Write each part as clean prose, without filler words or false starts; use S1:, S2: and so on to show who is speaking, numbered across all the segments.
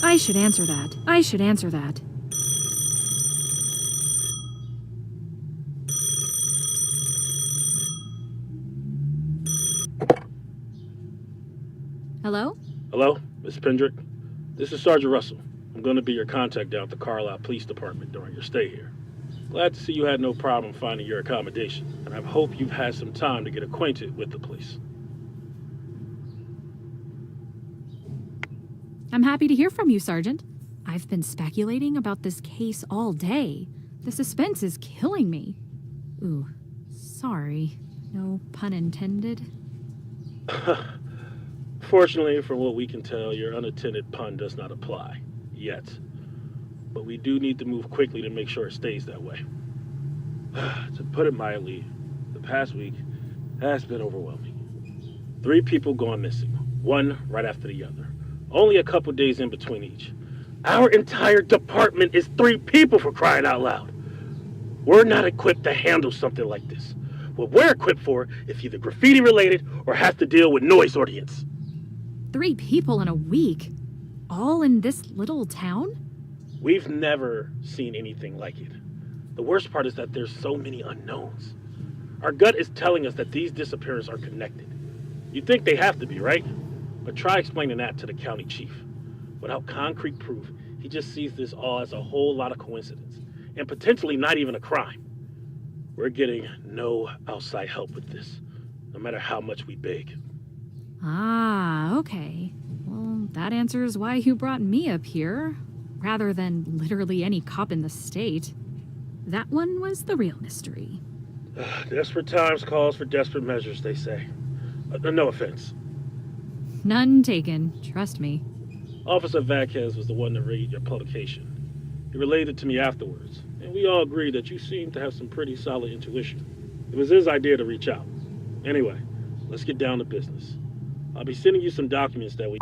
S1: I should answer that. I should answer that. Hello?
S2: Hello, Miss Pendrick. This is Sergeant Russell. I'm going to be your contact down at the Carlisle Police Department during your stay here. Glad to see you had no problem finding your accommodation, and I hope you've had some time to get acquainted with the police.
S1: I'm happy to hear from you, Sergeant. I've been speculating about this case all day. The suspense is killing me. Ooh, sorry. No pun intended.
S2: Fortunately, from what we can tell, your unattended pun does not apply. Yet. But we do need to move quickly to make sure it stays that way. To put it mildly, the past week has been overwhelming. 3 people gone missing, one right after the other. Only a couple days in between each. Our entire department is 3 people, for crying out loud. We're not equipped to handle something like this. What we're equipped for is either graffiti related or has to deal with noise ordinance.
S1: 3 people in a week? All in this little town?
S2: We've never seen anything like it. The worst part is that there's so many unknowns. Our gut is telling us that these disappearances are connected. You'd think they have to be, right? But try explaining that to the county chief. Without concrete proof, he just sees this all as a whole lot of coincidence, and potentially not even a crime. We're getting no outside help with this, no matter how much we beg.
S1: Ah, okay. Well, that answers why you brought me up here, rather than literally any cop in the state. That one was the real mystery.
S2: Desperate times calls for desperate measures, they say. No offense.
S1: None taken, trust me.
S2: Officer Vasquez was the one to read your publication. He relayed it to me afterwards, and we all agreed that you seemed to have some pretty solid intuition. It was his idea to reach out. Anyway, let's get down to business. I'll be sending you some documents that we...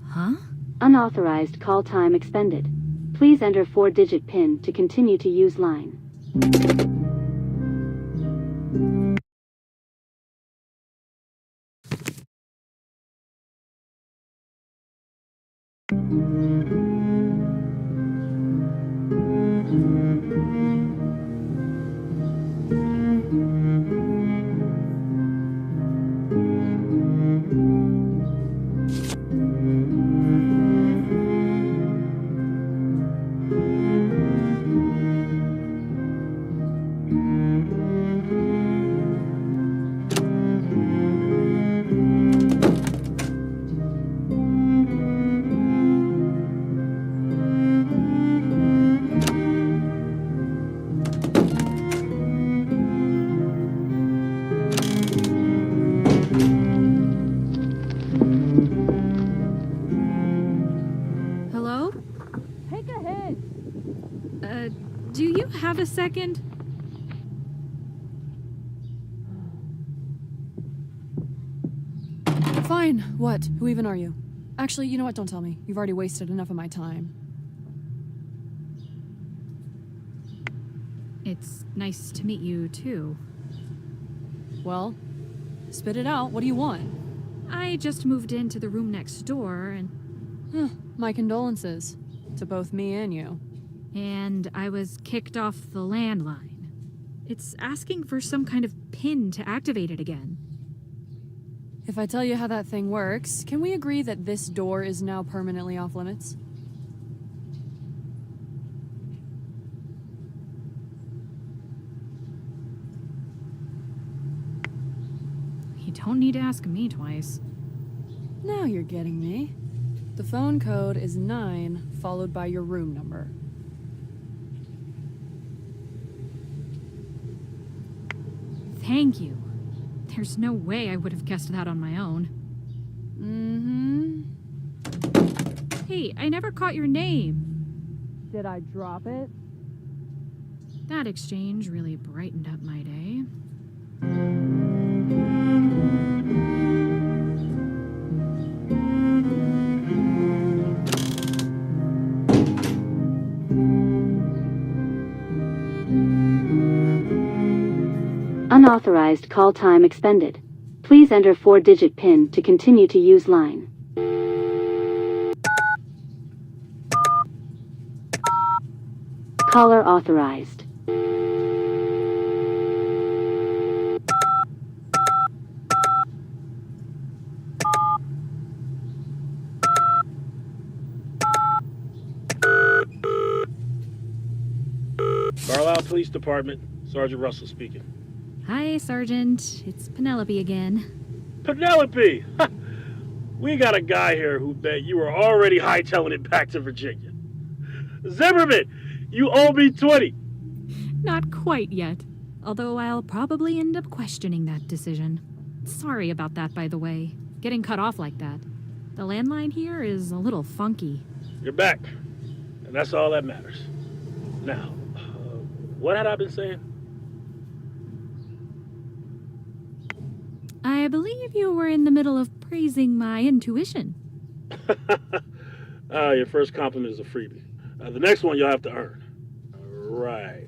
S1: Huh?
S3: Unauthorized call time expended. Please enter 4-digit PIN to continue to use line.
S1: Do you have a second?
S4: Fine. What? Who even are you? Actually, you know what? Don't tell me. You've already wasted enough of my time.
S1: It's nice to meet you, too.
S4: Well, spit it out. What do you want?
S1: I just moved into the room next door, and...
S4: My condolences. To both me and you.
S1: And I was kicked off the landline. It's asking for some kind of PIN to activate it again.
S4: If I tell you how that thing works, can we agree that this door is now permanently off limits?
S1: You don't need to ask me twice.
S4: Now you're getting me. The phone code is 9, followed by your room number.
S1: Thank you. There's no way I would have guessed that on my own. Hey, I never caught your name.
S4: Did I drop it?
S1: That exchange really brightened up my day.
S3: Unauthorized call time expended. Please enter 4-digit PIN to continue to use line. Caller authorized.
S2: Carlisle Police Department, Sergeant Russell speaking.
S1: Hi, Sergeant. It's Penelope again.
S2: Penelope! We got a guy here who bet you were already hightailing it back to Virginia. Zimmerman, you owe me 20.
S1: Not quite yet, although I'll probably end up questioning that decision. Sorry about that, by the way. Getting cut off like that. The landline here is a little funky.
S2: You're back, and that's all that matters. Now, what had I been saying?
S1: I believe you were in the middle of praising my intuition.
S2: Your first compliment is a freebie. The next one you'll have to earn. Right.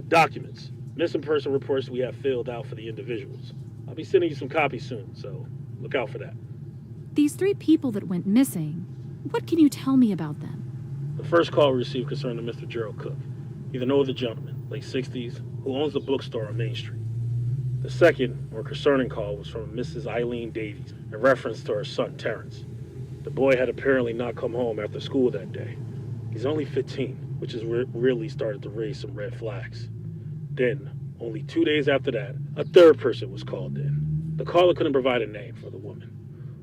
S2: Documents. Missing person reports we have filled out for the individuals. I'll be sending you some copies soon, so look out for that.
S1: These 3 people that went missing, what can you tell me about them?
S2: The first call we received concerned a Mr. Gerald Cook. He's an older gentleman, late 60s, who owns a bookstore on Main Street. The second, more concerning call was from Mrs. Eileen Davies, in reference to her son, Terrence. The boy had apparently not come home after school that day. He's only 15, which has really started to raise some red flags. Then, only 2 days after that, a third person was called in. The caller couldn't provide a name for the woman,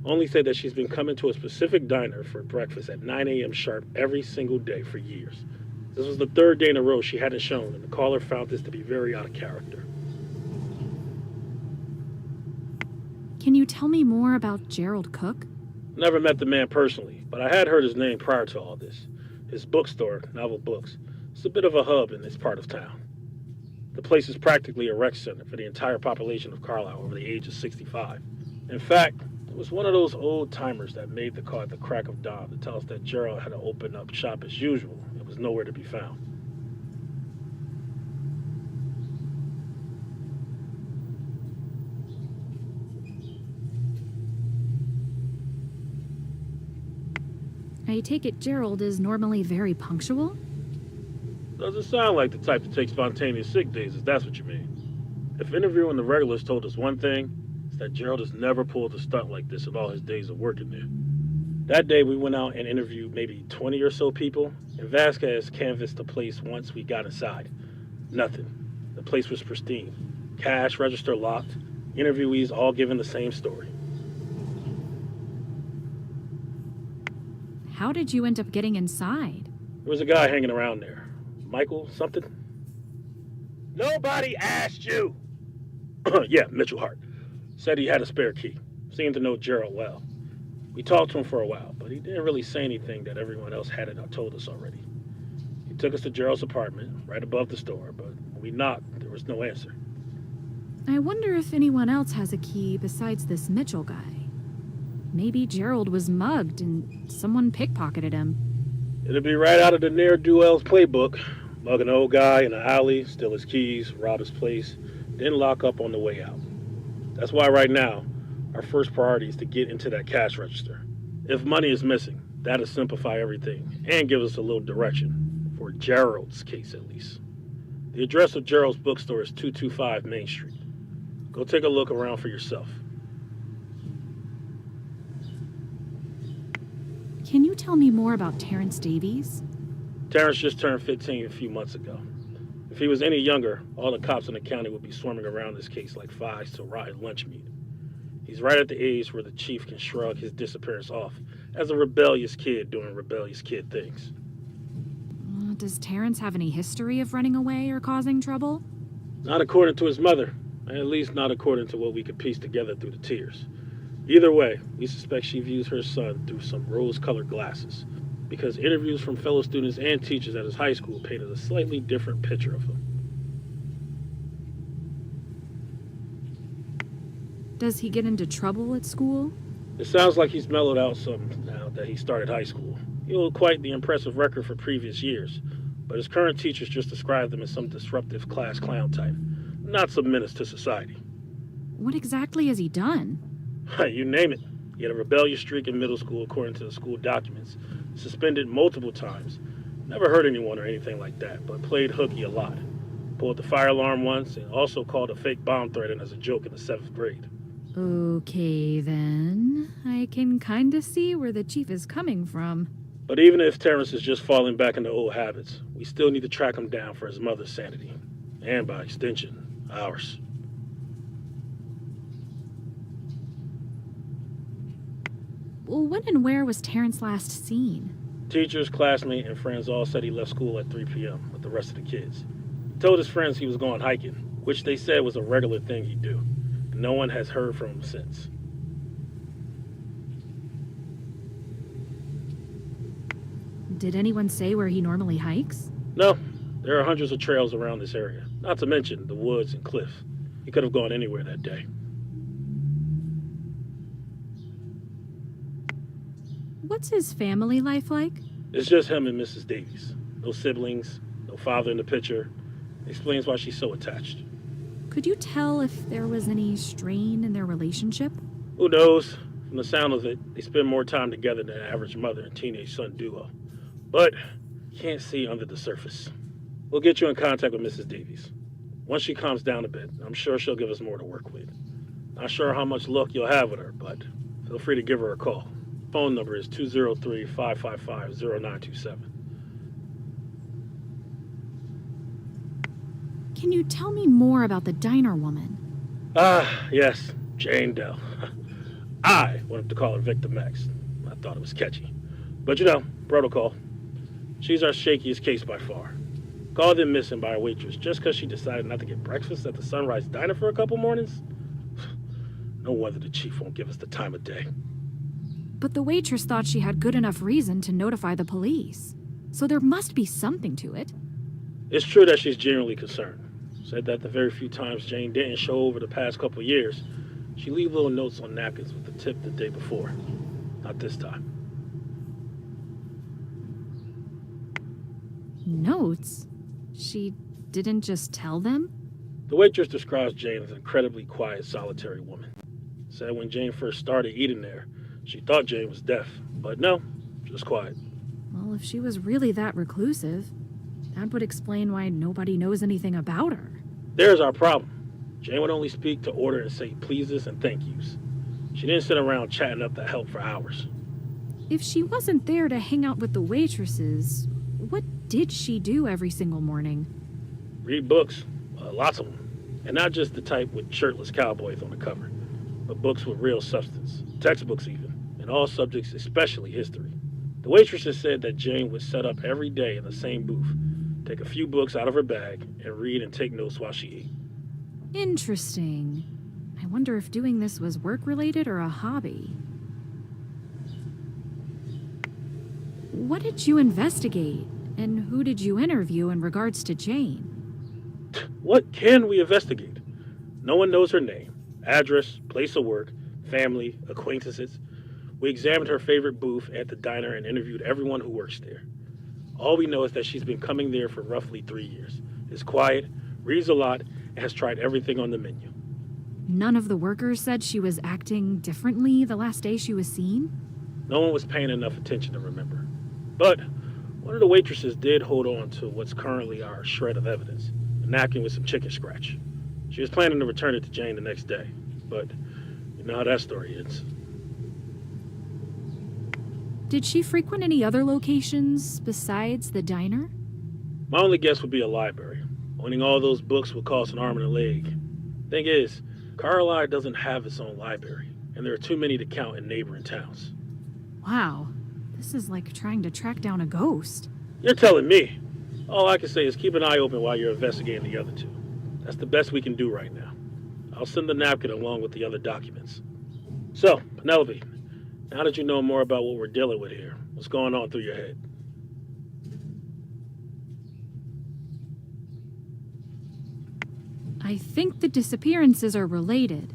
S2: only said that she's been coming to a specific diner for breakfast at 9 a.m. sharp every single day for years. This was the 3rd day in a row she hadn't shown, and the caller found this to be very out of character.
S1: Can you tell me more about Gerald Cook?
S2: Never met the man personally, but I had heard his name prior to all this. His bookstore, Novel Books, is a bit of a hub in this part of town. The place is practically a rec center for the entire population of Carlisle over the age of 65. In fact, it was one of those old timers that made the call at the crack of dawn to tell us that Gerald had to open up shop as usual and was nowhere to be found.
S1: I take it Gerald is normally very punctual?
S2: Doesn't sound like the type to take spontaneous sick days, if that's what you mean. If interviewing the regulars told us one thing, it's that Gerald has never pulled a stunt like this in all his days of working there. That day we went out and interviewed maybe 20 or so people, and Vasquez canvassed the place once we got inside. Nothing. The place was pristine. Cash register locked, interviewees all giving the same story.
S1: How did you end up getting inside?
S2: There was a guy hanging around there. Michael something? Nobody asked you! Yeah, Mitchell Hart. Said he had a spare key. Seemed to know Gerald well. We talked to him for a while, but he didn't really say anything that everyone else hadn't told us already. He took us to Gerald's apartment, right above the store, but when we knocked, there was no answer.
S1: I wonder if anyone else has a key besides this Mitchell guy. Maybe Gerald was mugged and someone pickpocketed him.
S2: It'll be right out of the ne'er-do-well's playbook. Mug an old guy in an alley, steal his keys, rob his place, then lock up on the way out. That's why right now, our first priority is to get into that cash register. If money is missing, that'll simplify everything and give us a little direction, for Gerald's case at least. The address of Gerald's bookstore is 225 Main Street. Go take a look around for yourself.
S1: Can you tell me more about Terrence Davies?
S2: Terrence just turned 15 a few months ago. If he was any younger, all the cops in the county would be swarming around this case like flies to a rotten lunch meat. He's right at the age where the chief can shrug his disappearance off as a rebellious kid doing rebellious kid things.
S1: Does Terrence have any history of running away or causing trouble?
S2: Not according to his mother, at least not according to what we could piece together through the tears. Either way, we suspect she views her son through some rose-colored glasses, because interviews from fellow students and teachers at his high school painted a slightly different picture of him.
S1: Does he get into trouble at school?
S2: It sounds like he's mellowed out some now that he started high school. He holds quite the impressive record for previous years, but his current teachers just described him as some disruptive class clown type, not some menace to society.
S1: What exactly has he done?
S2: You name it. He had a rebellious streak in middle school according to the school documents, suspended multiple times, Never hurt anyone or anything like that, but played hooky a lot. Pulled the fire alarm once and also called a fake bomb threat in as a joke in the 7th grade.
S1: Okay, then. I can kinda see where the chief is coming from.
S2: But even if Terrence is just falling back into old habits, we still need to track him down for his mother's sanity. And by extension, ours.
S1: Well, when and where was Terrence last seen?
S2: Teachers, classmates, and friends all said he left school at 3 p.m. with the rest of the kids. He told his friends he was going hiking, which they said was a regular thing he'd do. No one has heard from him since.
S1: Did anyone say where he normally hikes?
S2: No, there are hundreds of trails around this area, not to mention the woods and cliff. He could have gone anywhere that day.
S1: What's his family life like?
S2: It's just him and Mrs. Davies. No siblings, no father in the picture. Explains why she's so attached.
S1: Could you tell if there was any strain in their relationship?
S2: Who knows? From the sound of it, they spend more time together than an average mother and teenage son duo. But can't see under the surface. We'll get you in contact with Mrs. Davies. Once she calms down a bit, I'm sure she'll give us more to work with. Not sure how much luck you'll have with her, but feel free to give her a call. Phone number is 203-555-0927.
S1: Can you tell me more about the diner woman?
S2: Yes, Jane Dell. I wanted to call her Victim X. I thought it was catchy. But you know, protocol. She's our shakiest case by far. Called in missing by a waitress just because she decided not to get breakfast at the Sunrise Diner for a couple mornings? No wonder the chief won't give us the time of day.
S1: But the waitress thought she had good enough reason to notify the police. So there must be something to it.
S2: It's true that she's genuinely concerned. Said that the very few times Jane didn't show over the past couple years, she leave little notes on napkins with the tip the day before. Not this time.
S1: Notes? She didn't just tell them?
S2: The waitress describes Jane as an incredibly quiet, solitary woman. Said when Jane first started eating there, she thought Jane was deaf, but no, just quiet.
S1: Well, if she was really that reclusive, that would explain why nobody knows anything about her.
S2: There's our problem. Jane would only speak to order and say pleases and thank yous. She didn't sit around chatting up the help for hours.
S1: If she wasn't there to hang out with the waitresses, what did she do every single morning?
S2: Read books, lots of them. And not just the type with shirtless cowboys on the cover, but books with real substance, textbooks even, and all subjects, especially history. The waitresses said that Jane would set up every day in the same booth, take a few books out of her bag, and read and take notes while she ate.
S1: Interesting. I wonder if doing this was work-related or a hobby. What did you investigate, and who did you interview in regards to Jane?
S2: What can we investigate? No one knows her name, address, place of work, family, acquaintances. We examined her favorite booth at the diner and interviewed everyone who works there. All we know is that she's been coming there for roughly 3 years, is quiet, reads a lot, and has tried everything on the menu.
S1: None of the workers said she was acting differently the last day she was seen?
S2: No one was paying enough attention to remember. But one of the waitresses did hold on to what's currently our shred of evidence, a napkin with some chicken scratch. She was planning to return it to Jane the next day, but you know how that story ends.
S1: Did she frequent any other locations besides the diner?
S2: My only guess would be a library. Owning all those books would cost an arm and a leg. Thing is, Carlisle doesn't have its own library, and there are too many to count in neighboring towns.
S1: Wow, this is like trying to track down a ghost.
S2: You're telling me. All I can say is keep an eye open while you're investigating the other two. That's the best we can do right now. I'll send the napkin along with the other documents. So, Penelope, now that you know more about what we're dealing with here, what's going on through your head?
S1: I think the disappearances are related.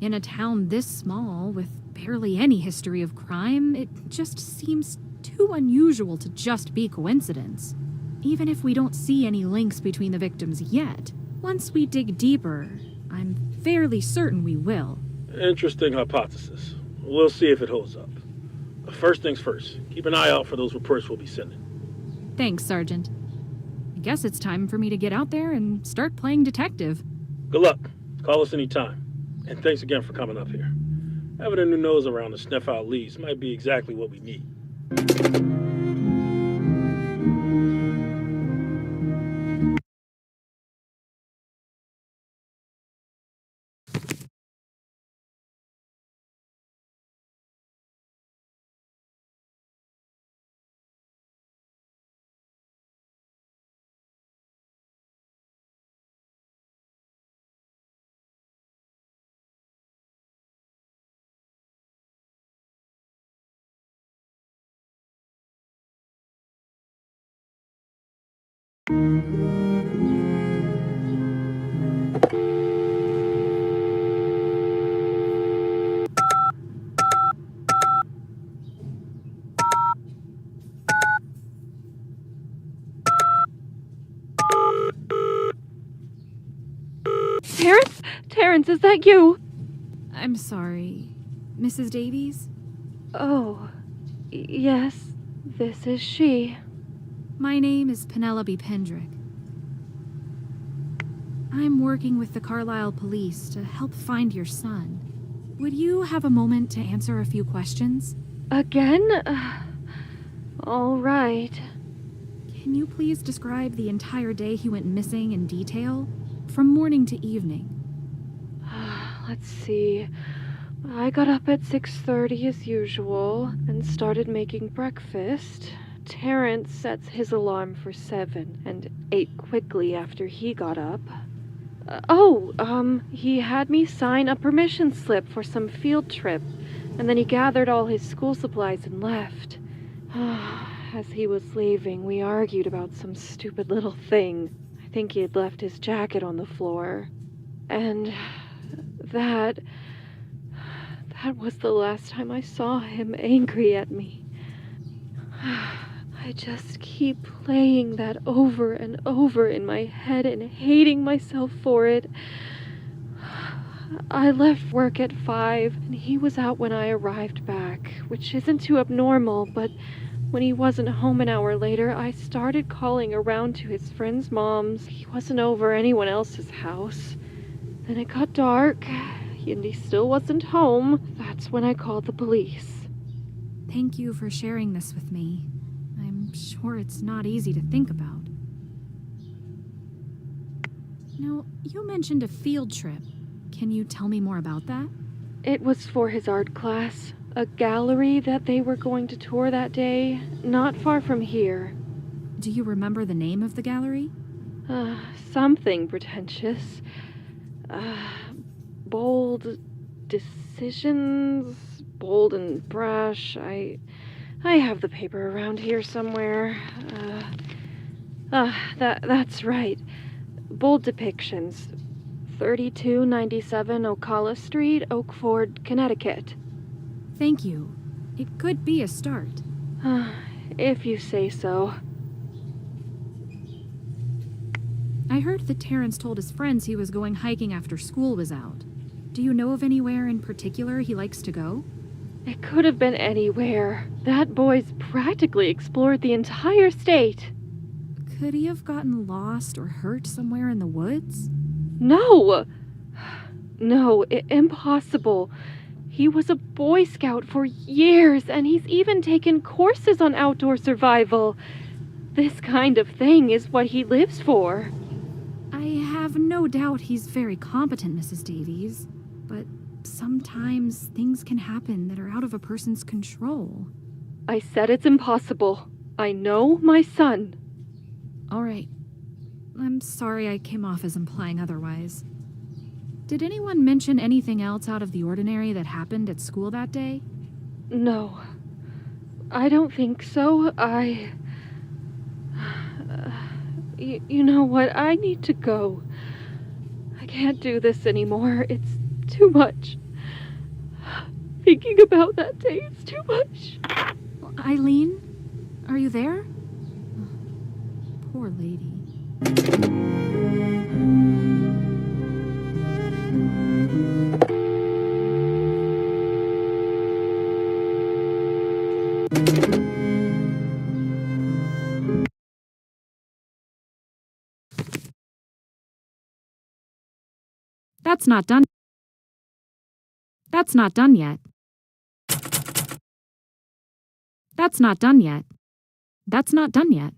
S1: In a town this small, with barely any history of crime, it just seems too unusual to just be coincidence. Even if we don't see any links between the victims yet, once we dig deeper, I'm fairly certain we will.
S2: Interesting hypothesis. We'll see if it holds up. But first things first, keep an eye out for those reports we'll be sending.
S1: Thanks, Sergeant. I guess it's time for me to get out there and start playing detective.
S2: Good luck. Call us anytime. And thanks again for coming up here. Having a new nose around to sniff out leads might be exactly what we need.
S5: Terrence? Terrence, is that you?
S1: I'm sorry. Mrs. Davies?
S5: Oh, yes, this is she.
S1: My name is Penelope Pendrick. I'm working with the Carlisle police to help find your son. Would you have a moment to answer a few questions?
S5: Again? All right.
S1: Can you please describe the entire day he went missing in detail, from morning to evening?
S5: Let's see. I got up at 6:30 as usual and started making breakfast. Terrence sets his alarm for 7 and ate quickly after he got up. He had me sign a permission slip for some field trip, and then he gathered all his school supplies and left. As he was leaving, we argued about some stupid little thing. I think he had left his jacket on the floor. And that was the last time I saw him angry at me. I just keep playing that over and over in my head and hating myself for it. I left work at 5, and he was out when I arrived back, which isn't too abnormal, but when he wasn't home an hour later, I started calling around to his friends' moms. He wasn't over anyone else's house. Then it got dark, and he still wasn't home. That's when I called the police.
S1: Thank you for sharing this with me. I'm sure it's not easy to think about. Now, you mentioned a field trip. Can you tell me more about that?
S5: It was for his art class, a gallery that they were going to tour that day, not far from here.
S1: Do you remember the name of the gallery?
S5: Something pretentious. Bold decisions, bold and brash. I have the paper around here somewhere. That's right. Bold depictions. 3297 Ocala Street, Oakford, Connecticut.
S1: Thank you. It could be a start.
S5: If you say so.
S1: I heard that Terrence told his friends he was going hiking after school was out. Do you know of anywhere in particular he likes to go?
S5: It could have been anywhere. That boy's practically explored the entire state.
S1: Could he have gotten lost or hurt somewhere in the woods?
S5: No! No, impossible. He was a Boy Scout for years, and he's even taken courses on outdoor survival. This kind of thing is what he lives for.
S1: I have no doubt he's very competent, Mrs. Davies, but sometimes things can happen that are out of a person's control.
S5: I said it's impossible. I know my son.
S1: All right. I'm sorry I came off as implying otherwise. Did anyone mention anything else out of the ordinary that happened at school that day?
S5: No. I don't think so. You know what? I need to go. I can't do this anymore. It's too much. Thinking about that day is too much.
S1: Eileen? Are you there? Poor lady. That's not done. That's not done yet. That's not done yet. That's not done yet.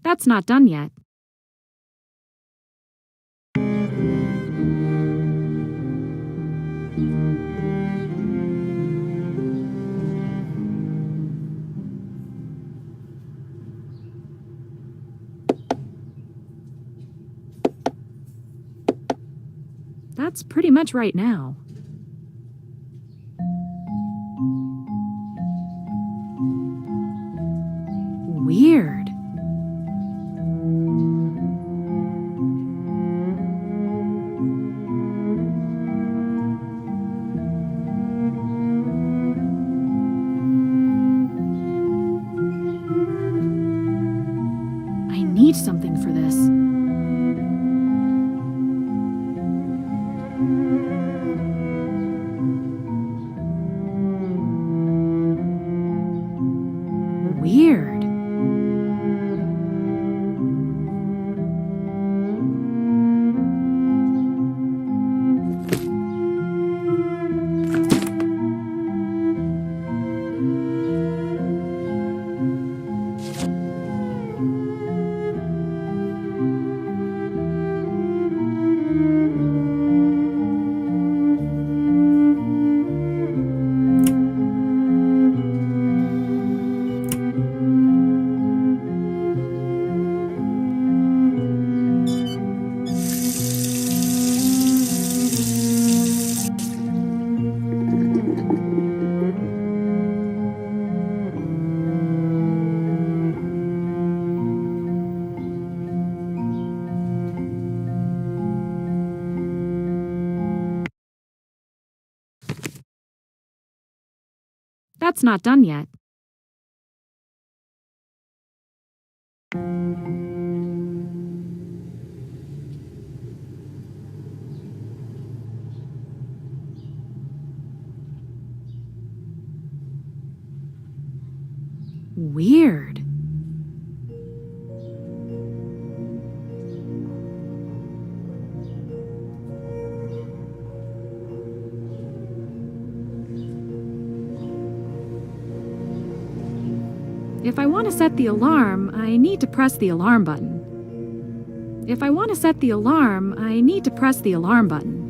S1: That's not done yet. That's pretty much right now. Weird. I need something for this. Weird. That's not done yet. Weird. If I want to set the alarm, I need to press the alarm button. If I want to set the alarm, I need to press the alarm button.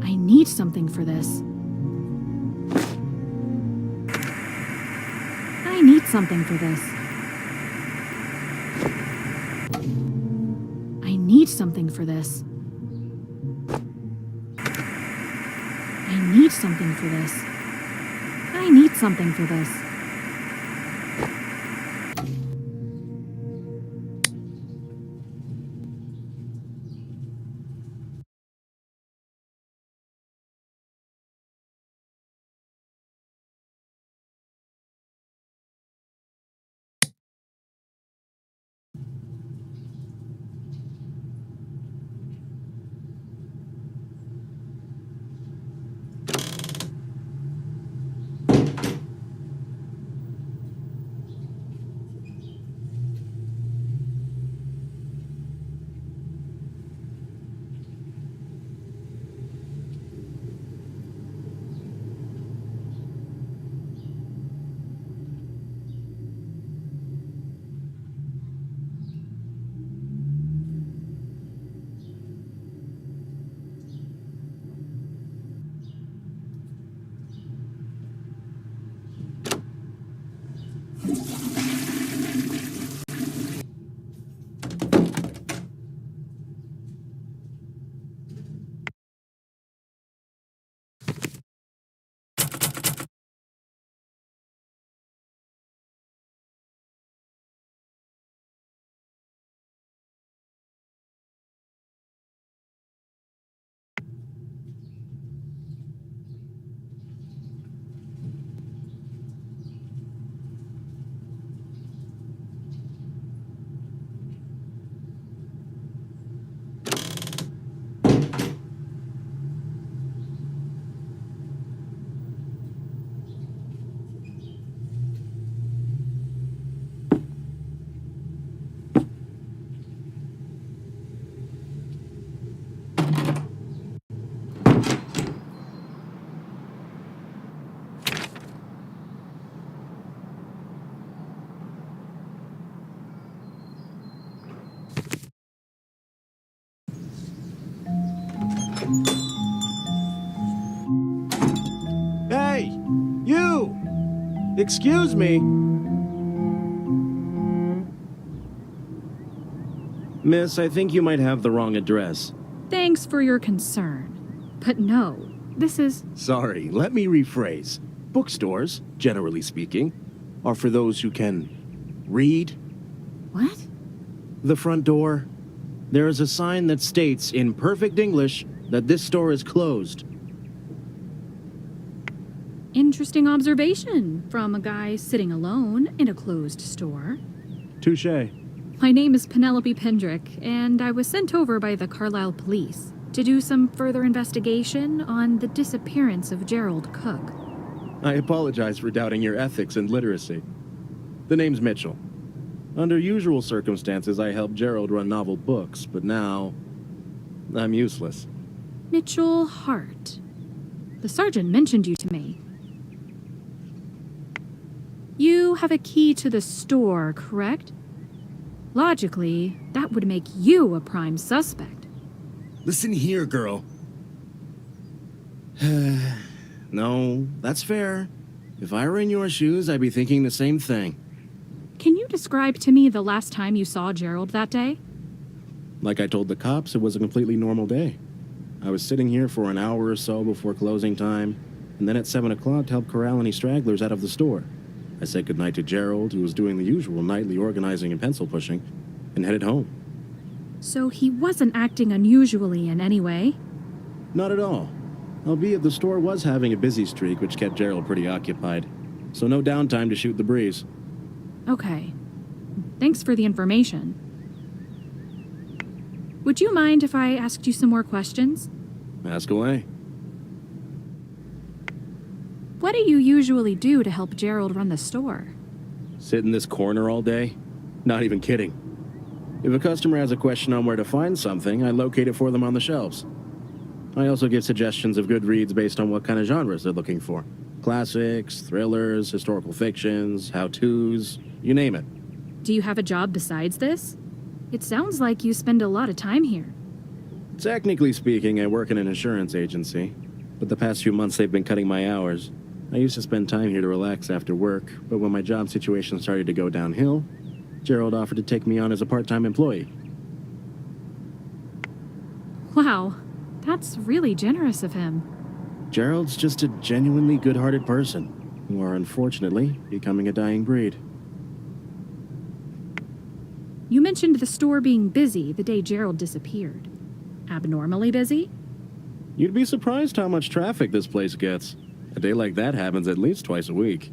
S1: I need something for this. I need something for this. I need something for this. I need something for this. I need something for this.
S6: Hey! You! Excuse me? Miss, I think you might have the wrong address.
S1: Thanks for your concern. But no, this is...
S6: Sorry, let me rephrase. Bookstores, generally speaking, are for those who can read.
S1: What?
S6: The front door. There is a sign that states in perfect English that this store is closed.
S1: Interesting observation from a guy sitting alone in a closed store.
S6: Touché.
S1: My name is Penelope Pendrick, and I was sent over by the Carlisle police to do some further investigation on the disappearance of Gerald Cook.
S6: I apologize for doubting your ethics and literacy. The name's Mitchell. Under usual circumstances, I helped Gerald run novel books, but now I'm useless.
S1: Mitchell Hart. The sergeant mentioned you to me. You have a key to the store, correct? Logically, that would make you a prime suspect.
S6: Listen here, girl. No, that's fair. If I were in your shoes, I'd be thinking the same thing.
S1: Can you describe to me the last time you saw Gerald that day?
S6: Like I told the cops, it was a completely normal day. I was sitting here for an hour or so before closing time, and then at 7 o'clock to help corral any stragglers out of the store. I said goodnight to Gerald, who was doing the usual nightly organizing and pencil pushing, and headed home.
S1: So he wasn't acting unusually in any way?
S6: Not at all. Albeit the store was having a busy streak, which kept Gerald pretty occupied. So no downtime to shoot the breeze.
S1: Okay. Thanks for the information. Would you mind if I asked you some more questions?
S6: Ask away.
S1: What do you usually do to help Gerald run the store?
S6: Sit in this corner all day? Not even kidding. If a customer has a question on where to find something, I locate it for them on the shelves. I also give suggestions of good reads based on what kind of genres they're looking for. Classics, thrillers, historical fictions, how-tos, you name it.
S1: Do you have a job besides this? It sounds like you spend a lot of time here.
S6: Technically speaking, I work in an insurance agency, but the past few months they've been cutting my hours. I used to spend time here to relax after work, but when my job situation started to go downhill, Gerald offered to take me on as a part-time employee.
S1: Wow, that's really generous of him.
S6: Gerald's just a genuinely good-hearted person, who are unfortunately becoming a dying breed.
S1: You mentioned the store being busy the day Gerald disappeared. Abnormally busy?
S6: You'd be surprised how much traffic this place gets. A day like that happens at least twice a week.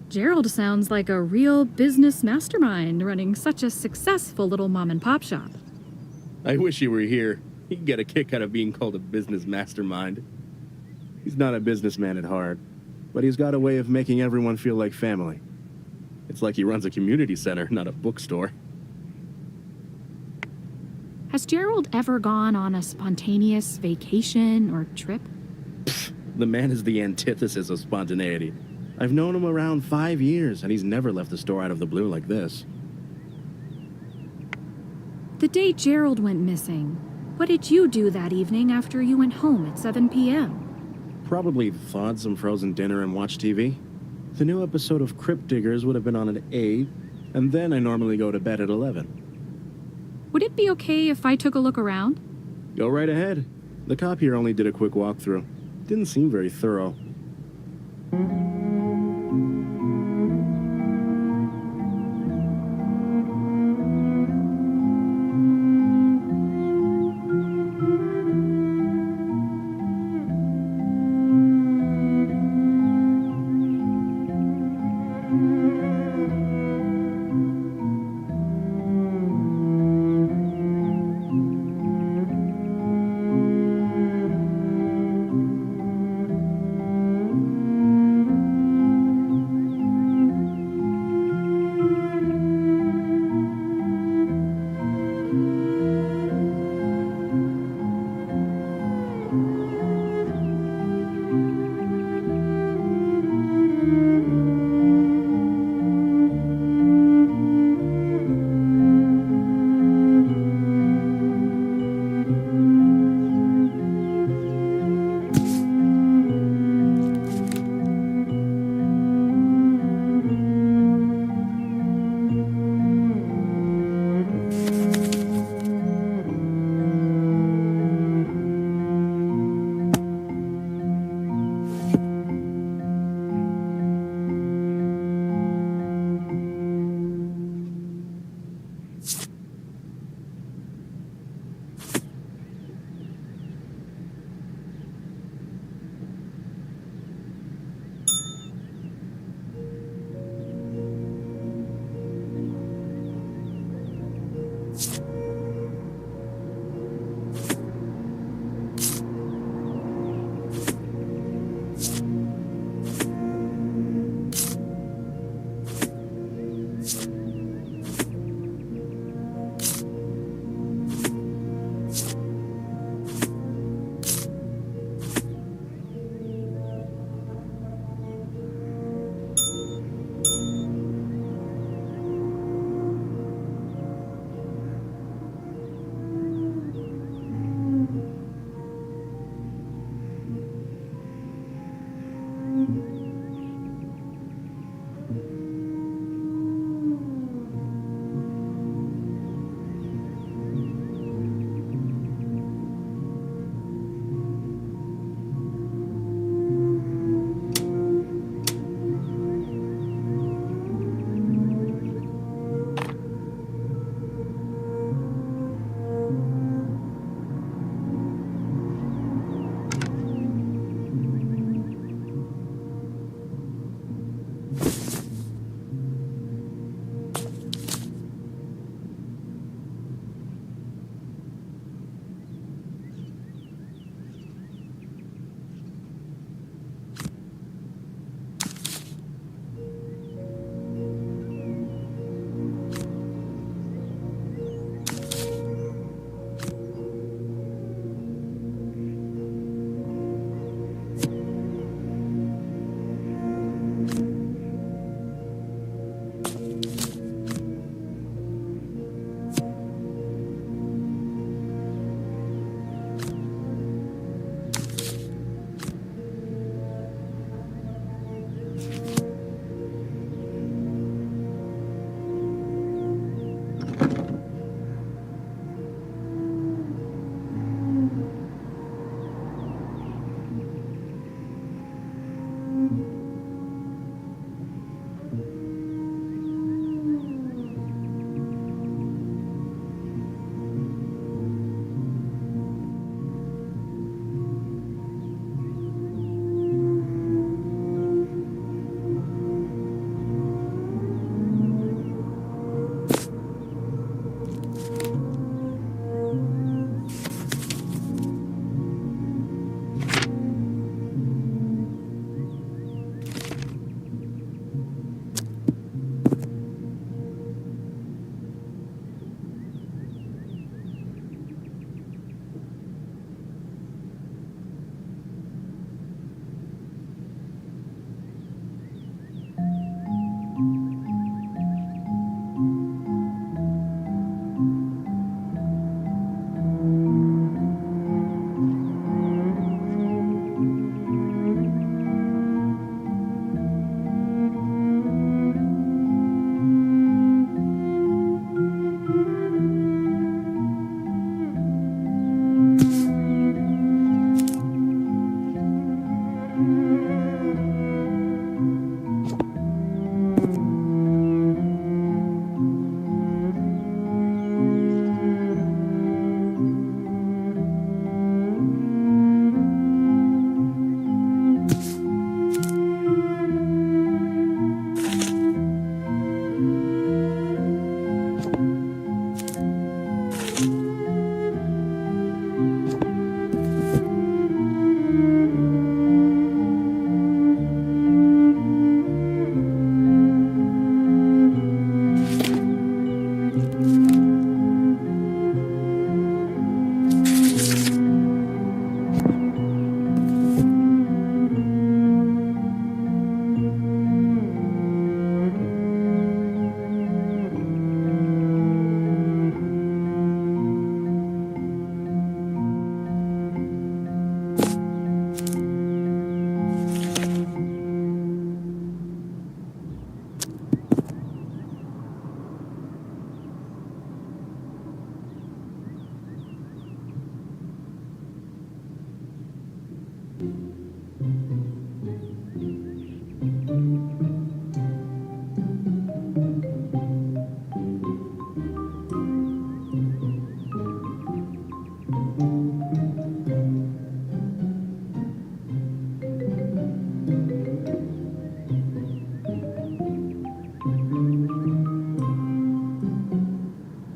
S1: Gerald sounds like a real business mastermind running such a successful little mom-and-pop shop.
S6: I wish he were here. He'd get a kick out of being called a business mastermind. He's not a businessman at heart, but he's got a way of making everyone feel like family. It's like he runs a community center, not a bookstore.
S1: Has Gerald ever gone on a spontaneous vacation or trip?
S6: The man is the antithesis of spontaneity. I've known him around 5 years, and he's never left the store out of the blue like this.
S1: The day Gerald went missing, what did you do that evening after you went home at 7 p.m.?
S6: Probably thawed some frozen dinner and watched TV. The new episode of Crypt Diggers would have been on at 8, and then I normally go to bed at 11.
S1: Would it be okay if I took a look around?
S6: Go right ahead. The cop here only did a quick walkthrough. Didn't seem very thorough.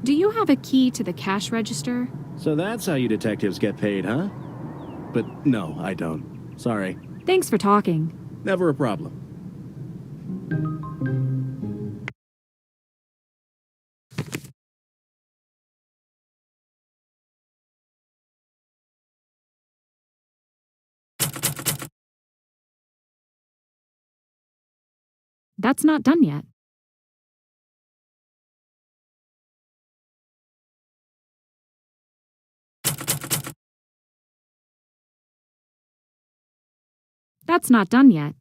S1: Do you have a key to the cash register?
S6: So that's how you detectives get paid, huh? But no, I don't. Sorry.
S1: Thanks for talking.
S6: Never a problem.
S1: That's not done yet. That's not done yet.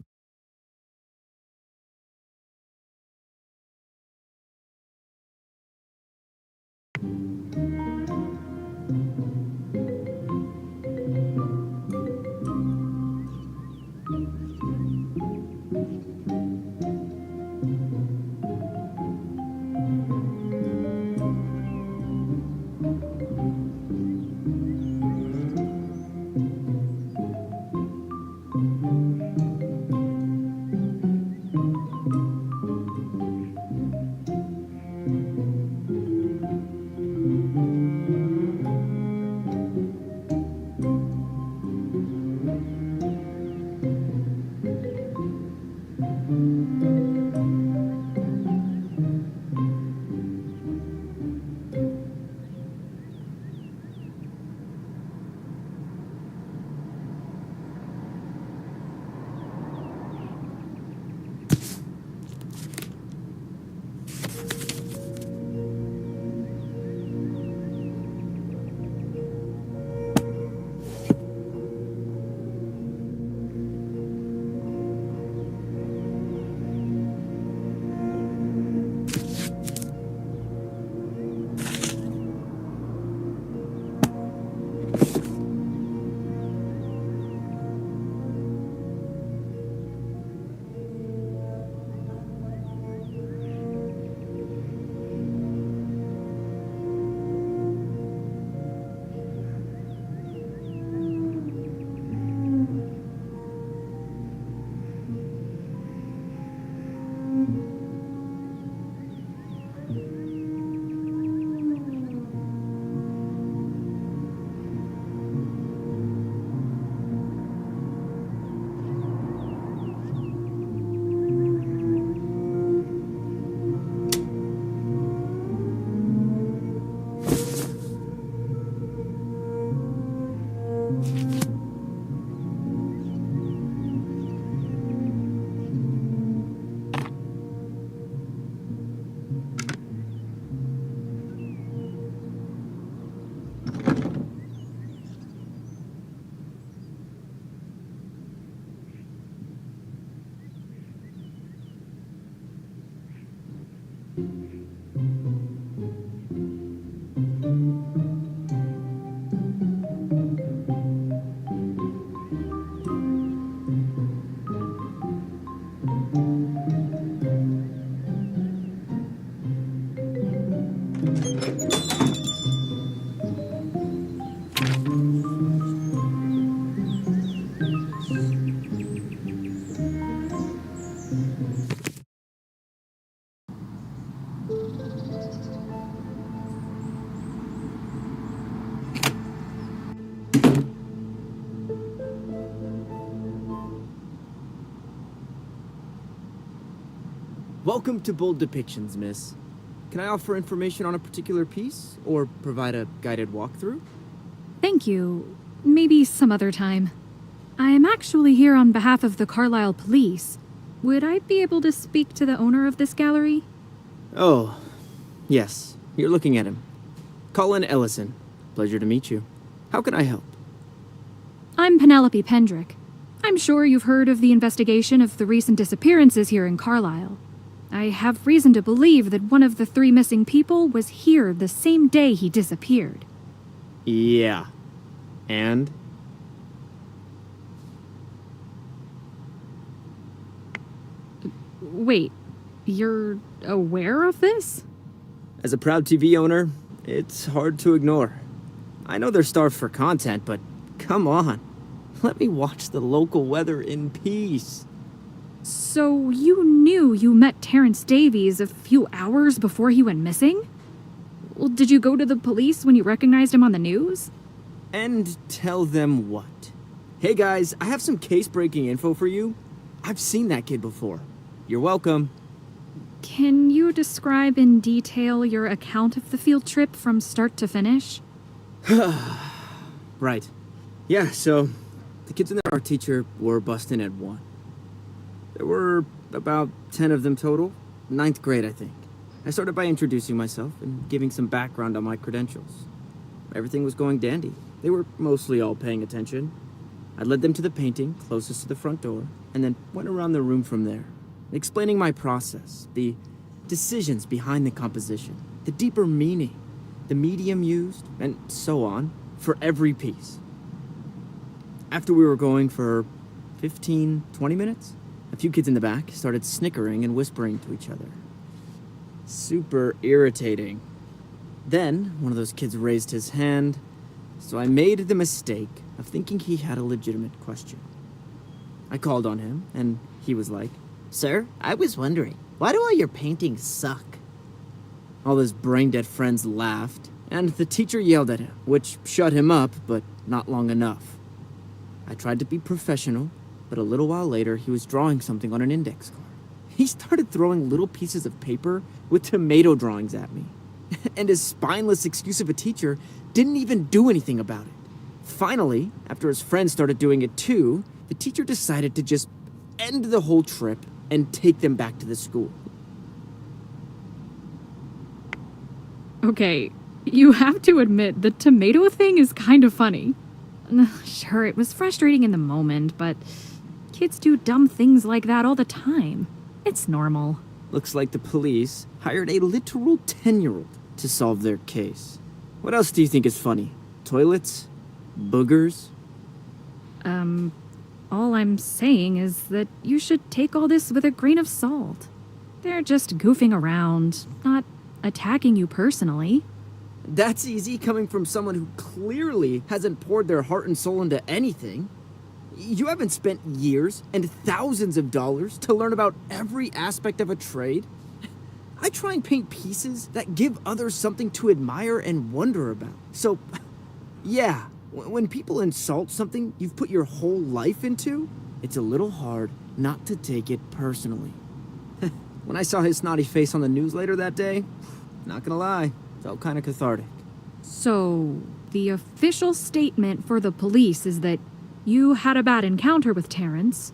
S7: Welcome to Bold Depictions, miss. Can I offer information on a particular piece, or provide a guided walkthrough?
S1: Thank you. Maybe some other time. I'm actually here on behalf of the Carlisle Police. Would I be able to speak to the owner of this gallery?
S7: Oh, yes. You're looking at him. Colin Ellison. Pleasure to meet you. How can I help?
S1: I'm Penelope Pendrick. I'm sure you've heard of the investigation of the recent disappearances here in Carlisle. I have reason to believe that one of the 3 missing people was here the same day he disappeared.
S7: Yeah. And?
S1: Wait, you're aware of this?
S7: As a proud TV owner, it's hard to ignore. I know they're starved for content, but come on. Let me watch the local weather in peace.
S1: So you knew you met Terrence Davies a few hours before he went missing? Well, did you go to the police when you recognized him on the news?
S7: And tell them what? Hey guys, I have some case-breaking info for you. I've seen that kid before. You're welcome.
S1: Can you describe in detail your account of the field trip from start to finish?
S7: Right. Yeah, so the kids and their art teacher were busting at 1. There were about 10 of them total. 9th grade, I think. I started by introducing myself and giving some background on my credentials. Everything was going dandy. They were mostly all paying attention. I led them to the painting closest to the front door, and then went around the room from there, explaining my process, the decisions behind the composition, the deeper meaning, the medium used, and so on, for every piece. After we were going for 15, 20 minutes, a few kids in the back started snickering and whispering to each other. Super irritating. Then, one of those kids raised his hand, so I made the mistake of thinking he had a legitimate question. I called on him, and he was like, "Sir, I was wondering, why do all your paintings suck?" All his brain-dead friends laughed, and the teacher yelled at him, which shut him up, but not long enough. I tried to be professional, but a little while later, he was drawing something on an index card. He started throwing little pieces of paper with tomato drawings at me. And his spineless excuse of a teacher didn't even do anything about it. Finally, after his friends started doing it too, the teacher decided to just end the whole trip and take them back to the school.
S1: Okay, you have to admit the tomato thing is kind of funny. Sure, it was frustrating in the moment, but kids do dumb things like that all the time. It's normal.
S7: Looks like the police hired a literal 10-year-old to solve their case. What else do you think is funny? Toilets? Boogers?
S1: All I'm saying is that you should take all this with a grain of salt. They're just goofing around, not attacking you personally.
S7: That's easy coming from someone who clearly hasn't poured their heart and soul into anything. You haven't spent years and thousands of dollars to learn about every aspect of a trade. I try and paint pieces that give others something to admire and wonder about. So, yeah, when people insult something you've put your whole life into, it's a little hard not to take it personally. When I saw his snotty face on the news later that day, not gonna lie, felt kind of cathartic.
S1: So, the official statement for the police is that you had a bad encounter with Terrence.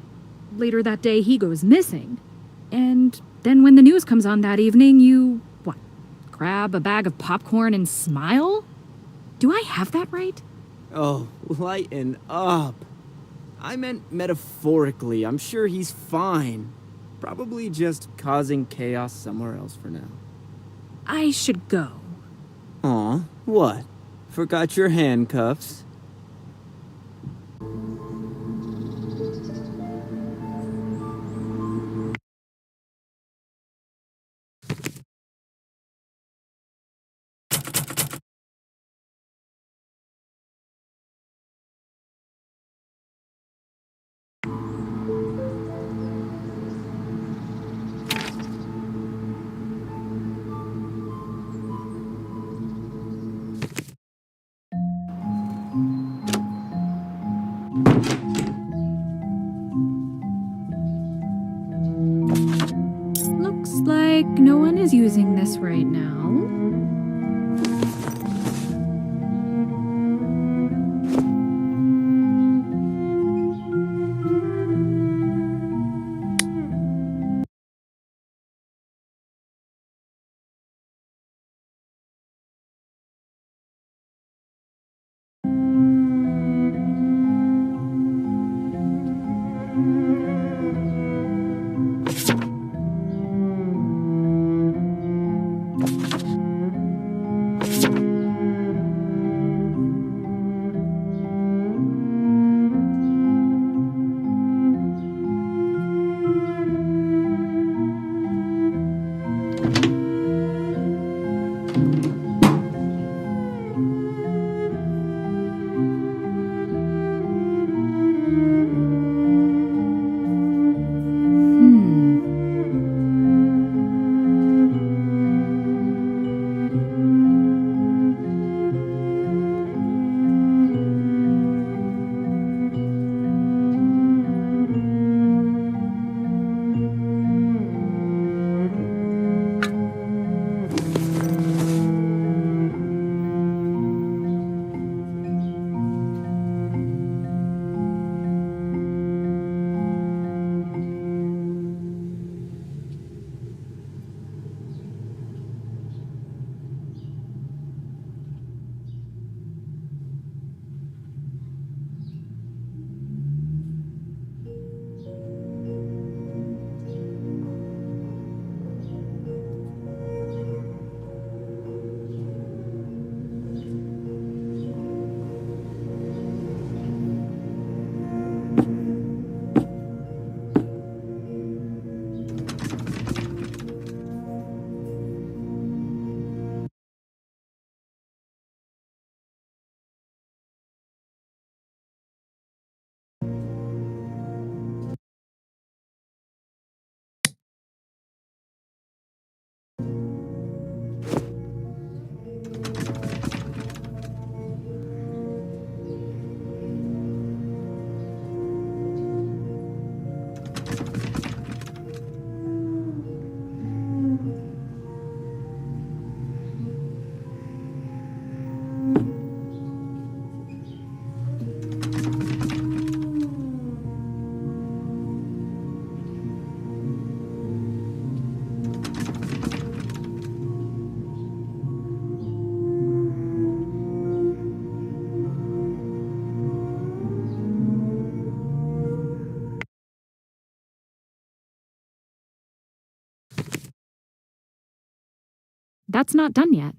S1: Later that day, he goes missing. And then when the news comes on that evening, you, grab a bag of popcorn and smile? Do I have that right?
S7: Oh, lighten up. I meant metaphorically. I'm sure he's fine. Probably just causing chaos somewhere else for now.
S1: I should go.
S7: Aw, what? Forgot your handcuffs?
S1: That's not done yet.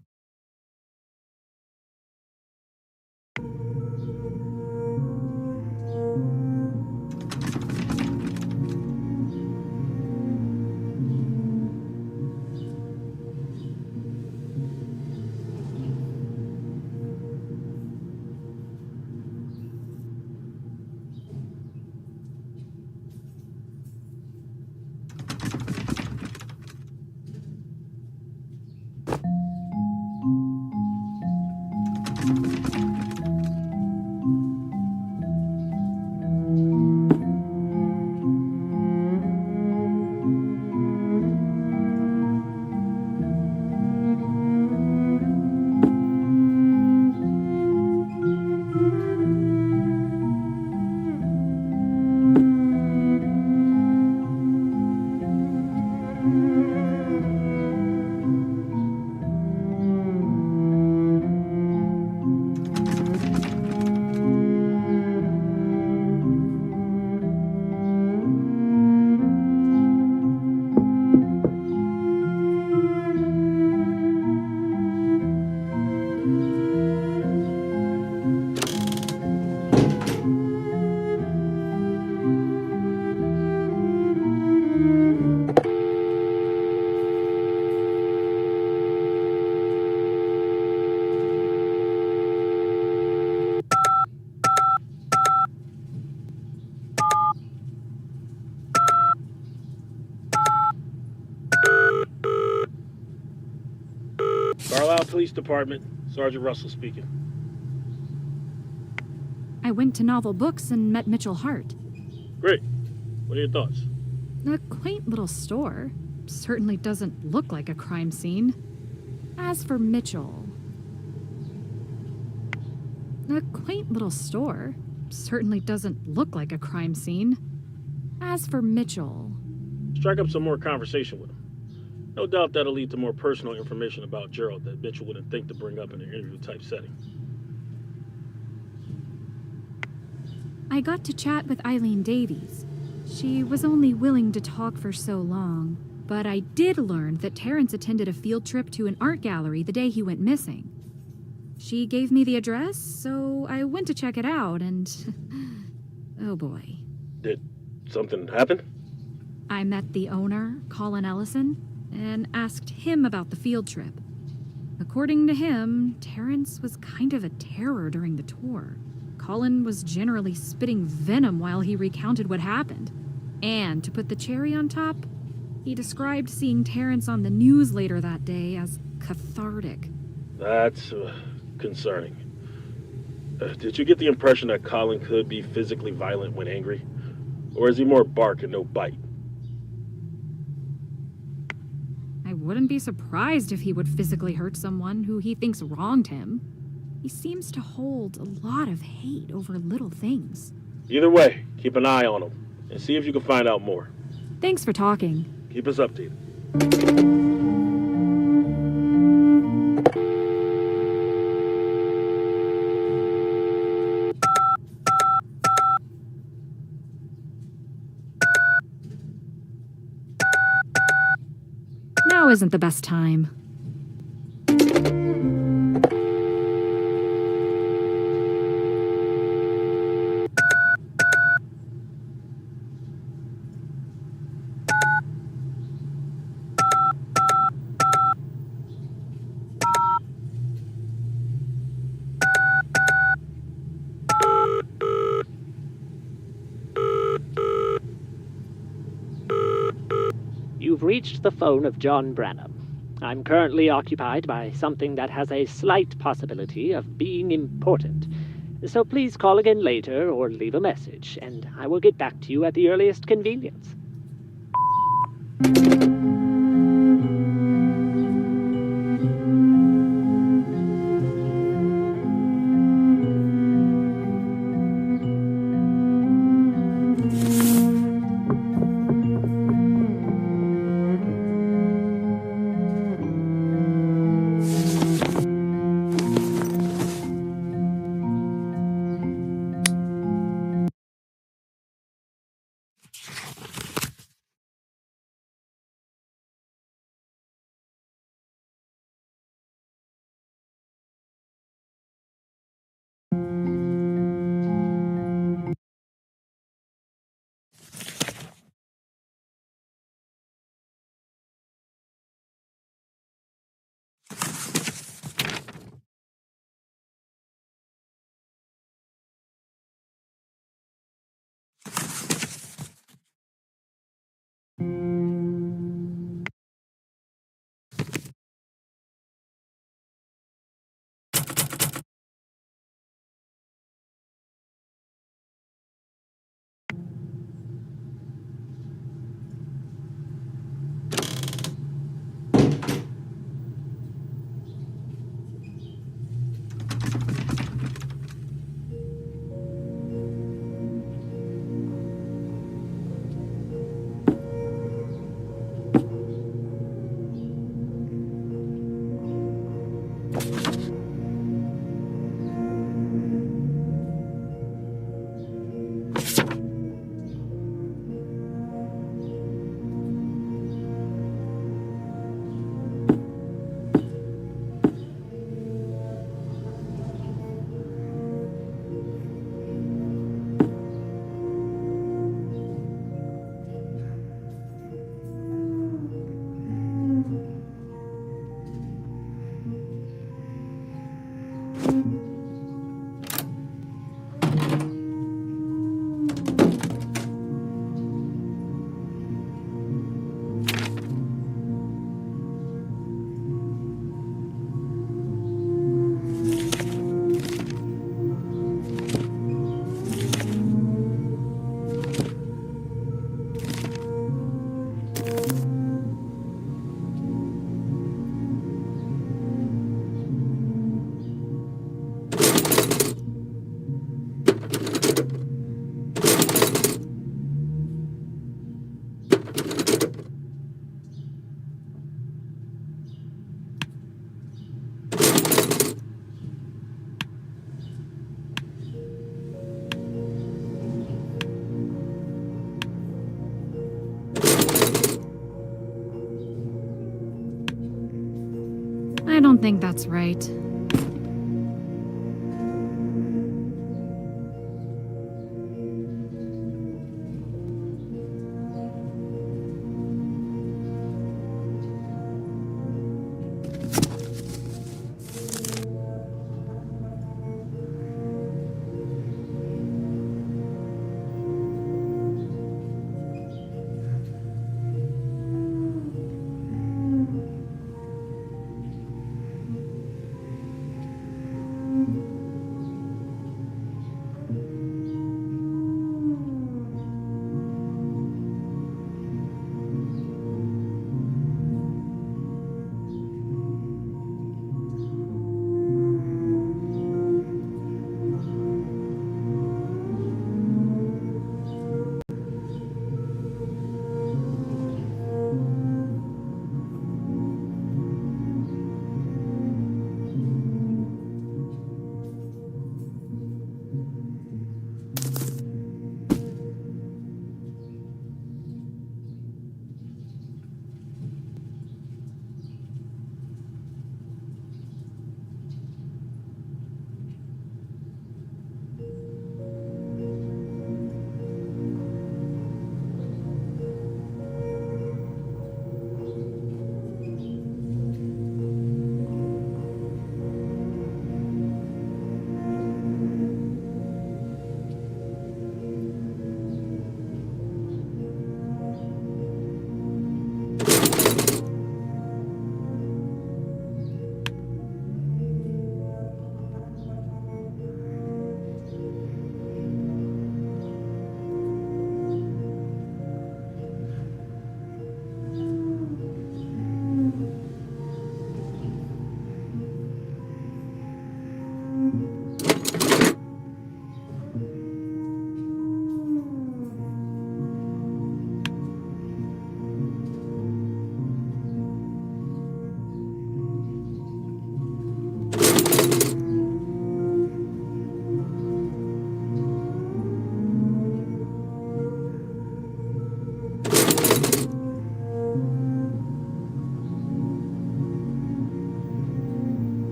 S2: Carlisle Police Department, Sergeant Russell speaking.
S1: I went to Novel Books and met Mitchell Hart.
S2: Great. What are your thoughts?
S1: A quaint little store. Certainly doesn't look like a crime scene. As for Mitchell... A quaint little store. Certainly doesn't look like a crime scene. As for Mitchell...
S2: Strike up some more conversation with him. No doubt that'll lead to more personal information about Gerald that Mitchell wouldn't think to bring up in an interview-type setting.
S1: I got to chat with Eileen Davies. She was only willing to talk for so long, but I did learn that Terrence attended a field trip to an art gallery the day he went missing. She gave me the address, so I went to check it out, and... oh boy.
S2: Did something happen?
S1: I met the owner, Colin Ellison, and asked him about the field trip. According to him, Terrence was kind of a terror during the tour. Colin was generally spitting venom while he recounted what happened. And to put the cherry on top, he described seeing Terrence on the news later that day as cathartic.
S2: That's concerning. Did you get the impression that Colin could be physically violent when angry? Or is he more bark and no bite?
S1: I wouldn't be surprised if he would physically hurt someone who he thinks wronged him. He seems to hold a lot of hate over little things.
S2: Either way, keep an eye on him and see if you can find out more.
S1: Thanks for talking.
S2: Keep us updated.
S1: Now isn't the best time.
S8: You've reached the phone of John Branham. I'm currently occupied by something that has a slight possibility of being important. So please call again later or leave a message, and I will get back to you at the earliest convenience.
S1: I don't think that's right.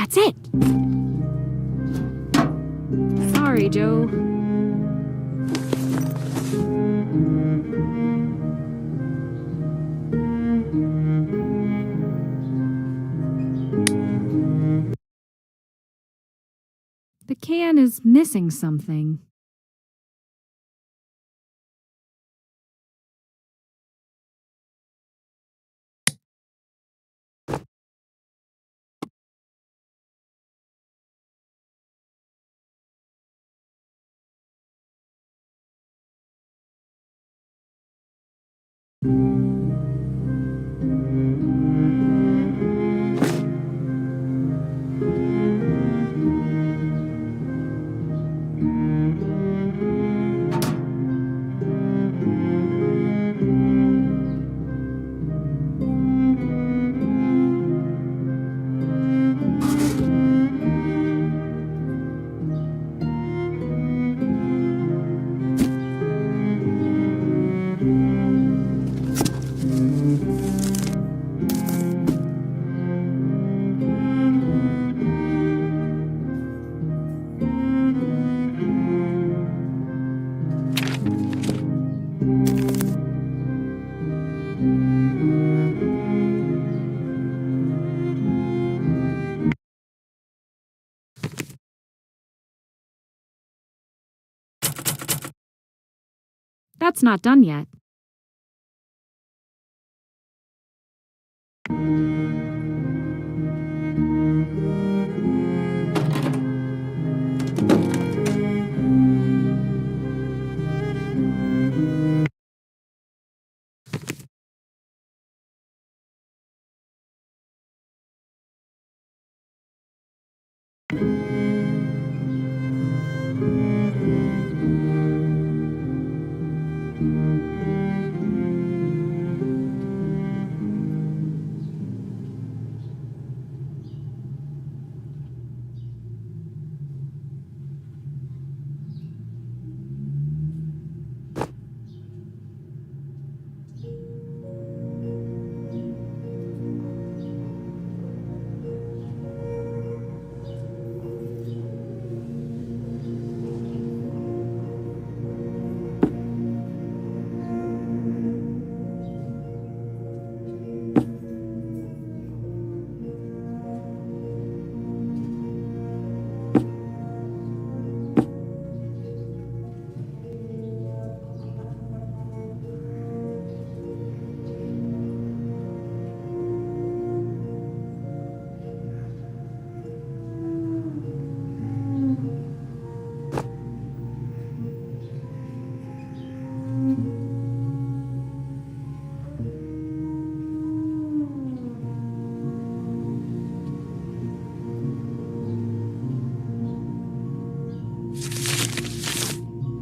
S1: That's it! Sorry, Joe. The can is missing something. That's not done yet.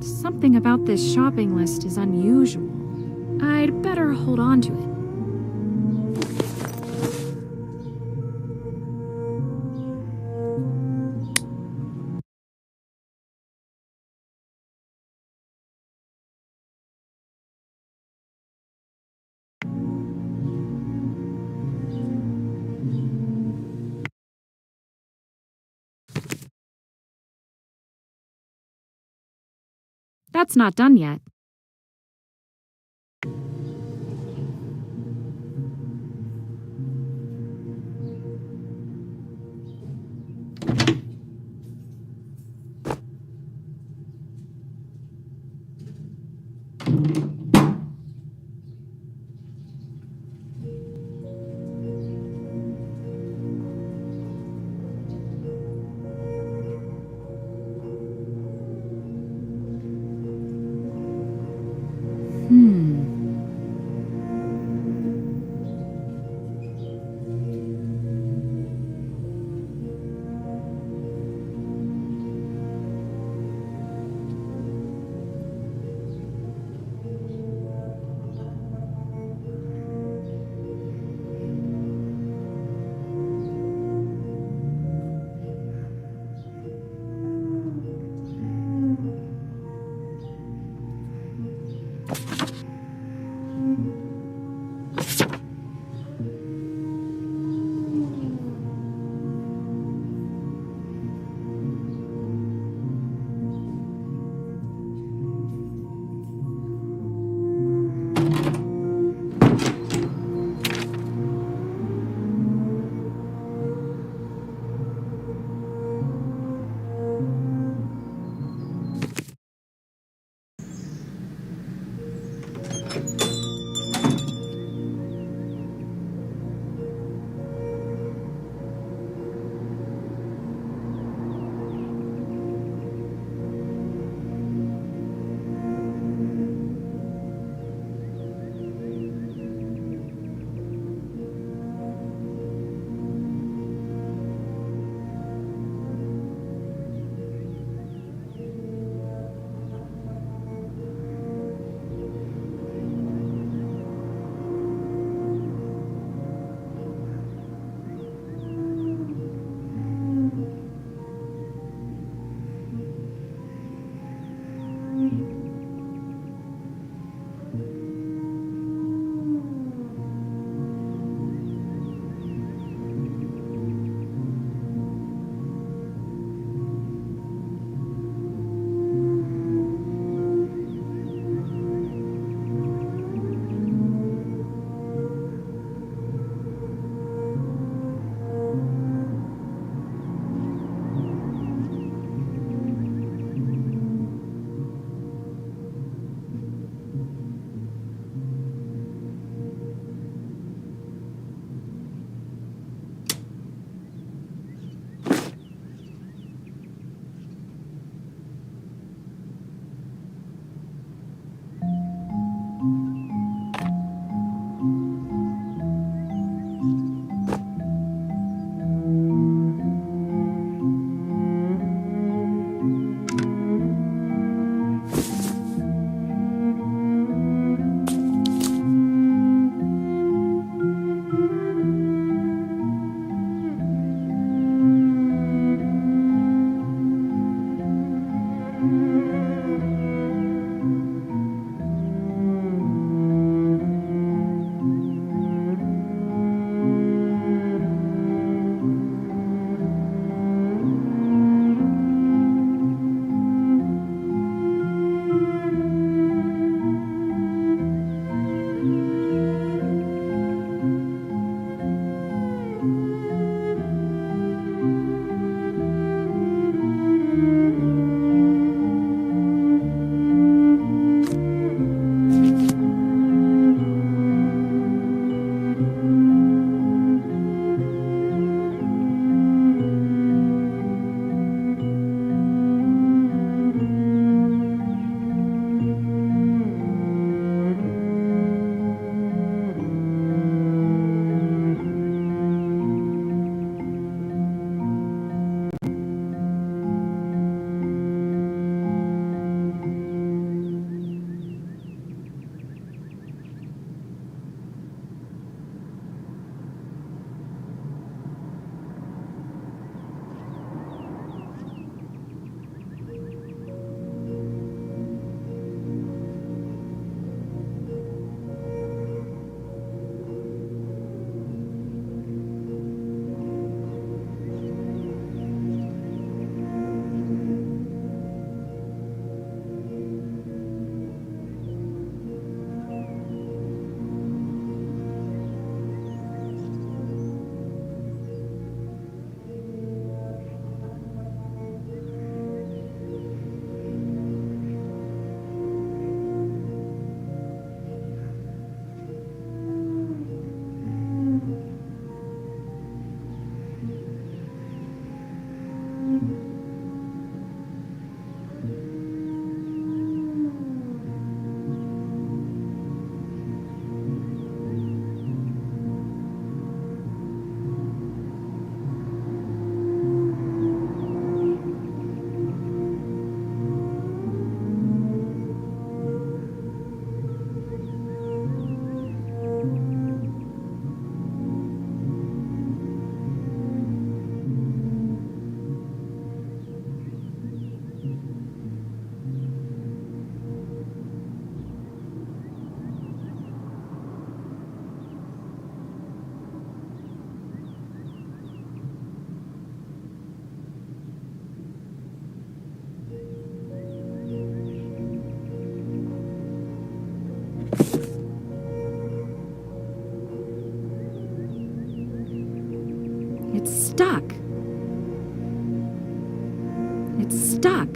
S1: Something about this shopping list is unusual. I'd better hold on to it. That's not done yet. It's stuck. It's stuck.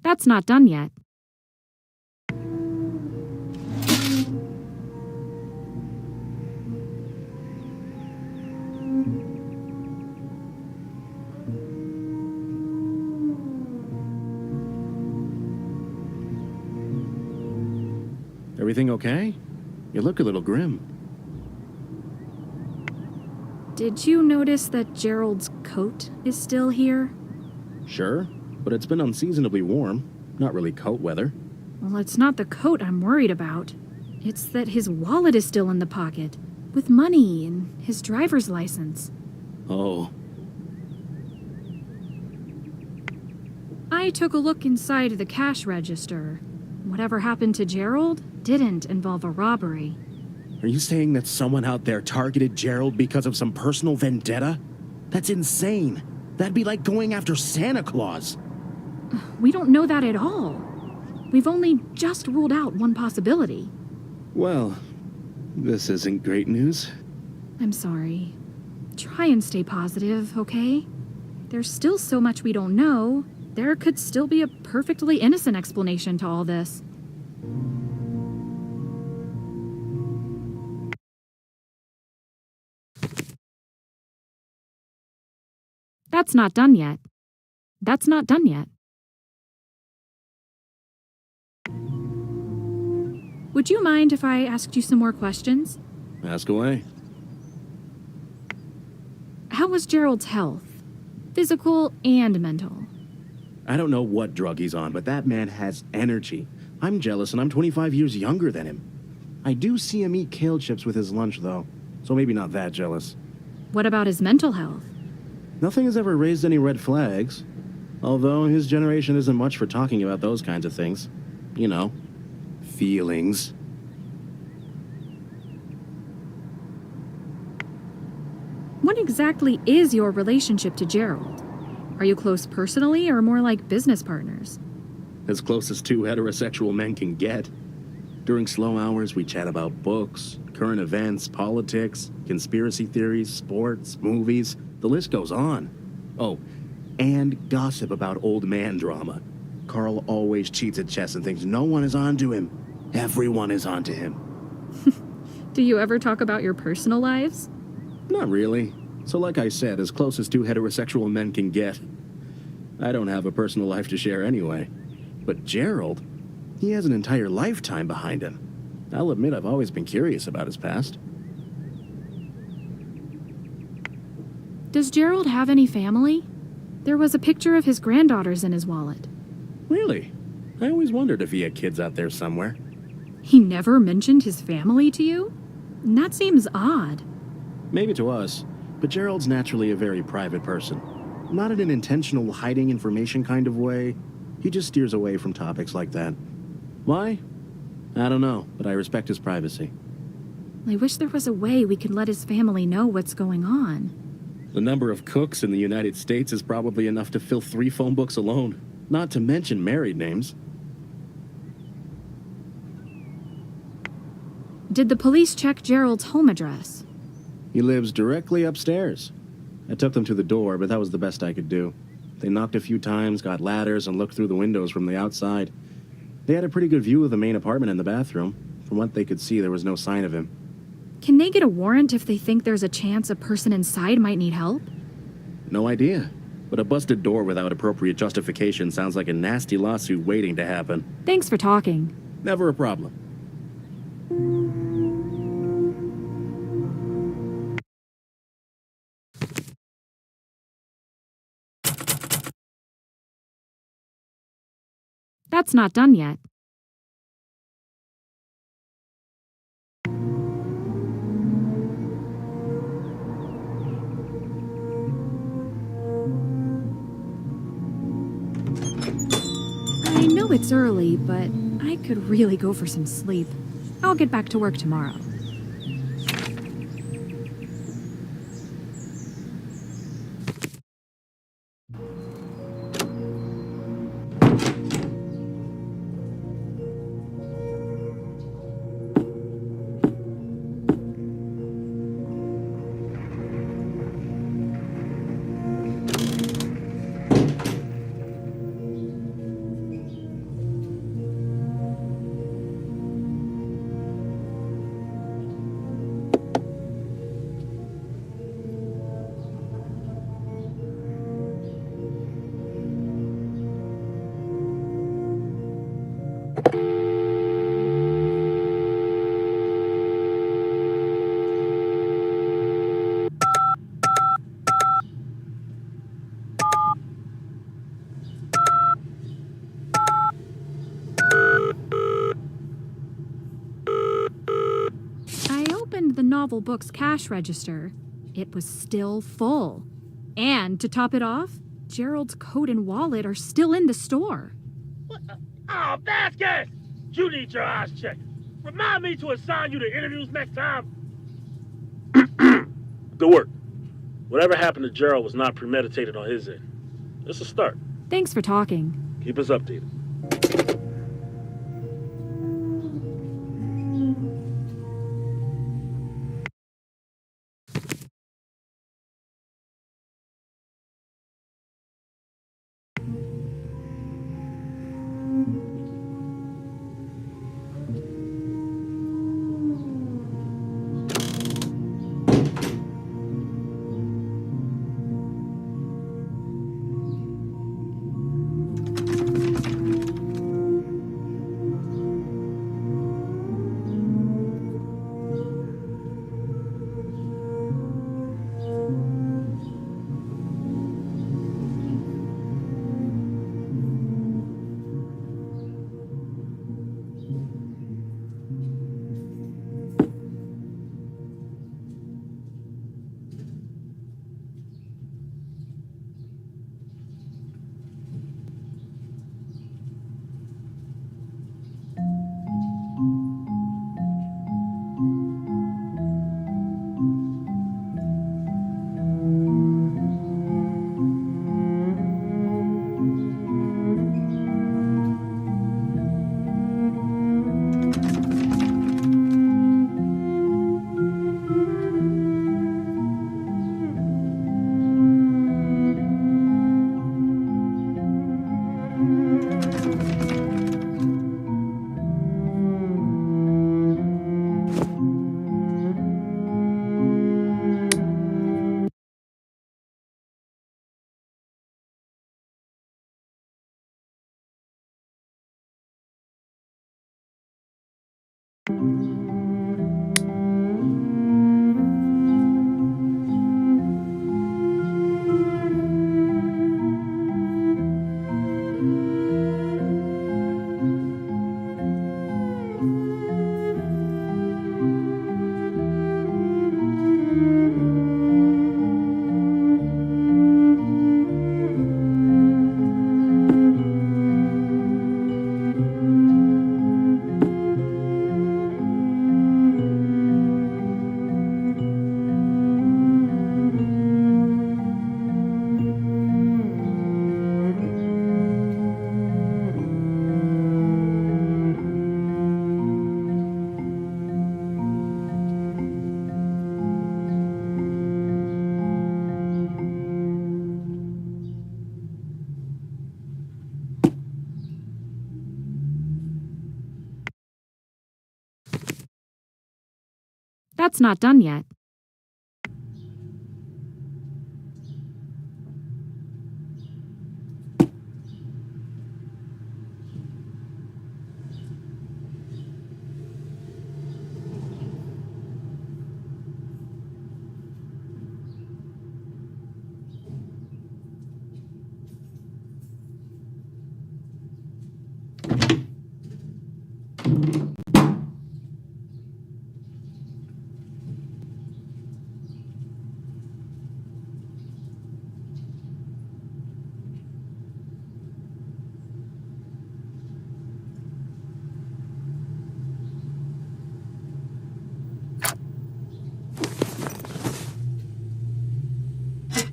S1: That's not done yet.
S6: Everything okay? You look a little grim.
S1: Did you notice that Gerald's coat is still here?
S6: Sure, but it's been unseasonably warm. Not really coat weather.
S1: Well, it's not the coat I'm worried about. It's that his wallet is still in the pocket, with money and his driver's license.
S6: Oh,
S1: I took a look inside the cash register. Whatever happened to Gerald didn't involve a robbery.
S6: are you saying that someone out there targeted Gerald because of some personal vendetta? That's insane. That'd be like going after Santa Claus.
S1: We don't know that at all. We've only just ruled out one possibility.
S6: Well, this isn't great news.
S1: I'm sorry. Try and stay positive, okay? There's still so much we don't know, there could still be a perfectly innocent explanation to all this. That's not done yet. That's not done yet. Would you mind if I asked you some more questions?
S6: Ask away.
S1: How was Gerald's health? Physical and mental.
S6: I don't know what drug he's on, but that man has energy. I'm jealous, and I'm 25 years younger than him. I do see him eat kale chips with his lunch, though, so maybe not that jealous.
S1: What about his mental health?
S6: Nothing has ever raised any red flags. Although his generation isn't much for talking about those kinds of things. You know, feelings.
S1: What exactly is your relationship to Gerald? Are you close personally or more like business partners?
S6: As close as two heterosexual men can get. During slow hours, we chat about books, current events, politics, conspiracy theories, sports, movies. The list goes on. Oh, and gossip about old man drama. Carl always cheats at chess and thinks no one is onto him. Everyone is onto him.
S1: Do you ever talk about your personal lives?
S6: Not really. So like I said, as close as two heterosexual men can get. I don't have a personal life to share anyway. But Gerald, he has an entire lifetime behind him. I'll admit I've always been curious about his past.
S1: Does Gerald have any family? There was a picture of his granddaughters in his wallet.
S6: Really? I always wondered if he had kids out there somewhere.
S1: He never mentioned his family to you? That seems odd.
S6: Maybe to us, but Gerald's naturally a very private person. Not in an intentional hiding information kind of way. He just steers away from topics like that. Why? I don't know, but I respect his privacy.
S1: I wish there was a way we could let his family know what's going on.
S6: The number of cooks in the United States is probably enough to fill 3 phone books alone, not to mention married names.
S1: Did the police check Gerald's home address?
S6: He lives directly upstairs. I took them to the door, but that was the best I could do. They knocked a few times, got ladders, and looked through the windows from the outside. They had a pretty good view of the main apartment and the bathroom. From what they could see, there was no sign of him.
S1: Can they get a warrant if they think there's a chance a person inside might need help?
S6: No idea. But a busted door without appropriate justification sounds like a nasty lawsuit waiting to happen.
S1: Thanks for talking.
S6: Never a problem.
S1: That's not done yet. I know it's early, but I could really go for some sleep. I'll get back to work tomorrow. The novel book's cash register. It was still full. And to top it off, Gerald's coat and wallet are still in the store.
S2: What? Oh, Vasquez! You need your eyes checked. Remind me to assign you to interviews next time. Good work. Whatever happened to Gerald was not premeditated on his end. It's a start.
S1: Thanks for talking.
S2: Keep us updated.
S1: That's not done yet.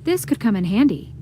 S1: This could come in handy.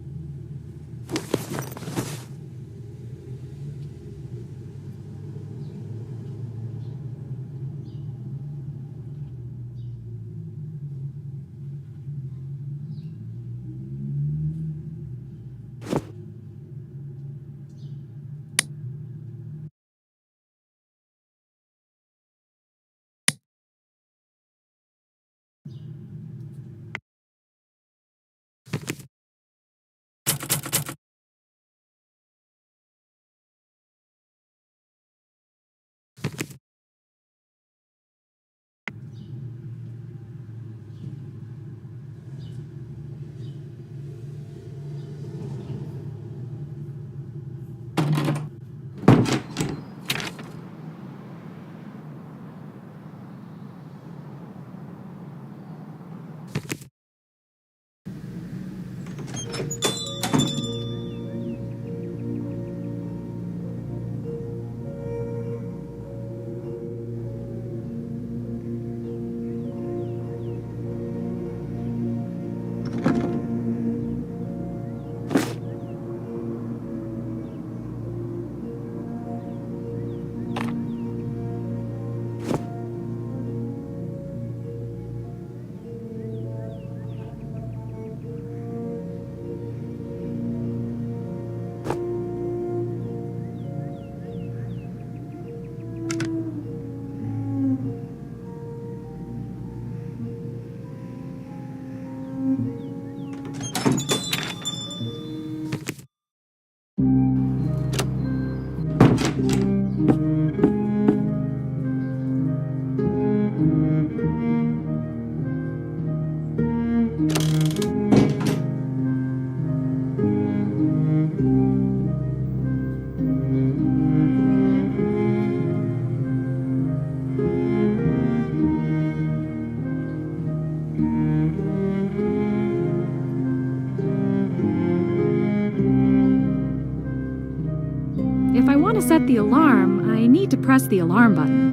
S1: If I want to set the alarm, I need to press the alarm button.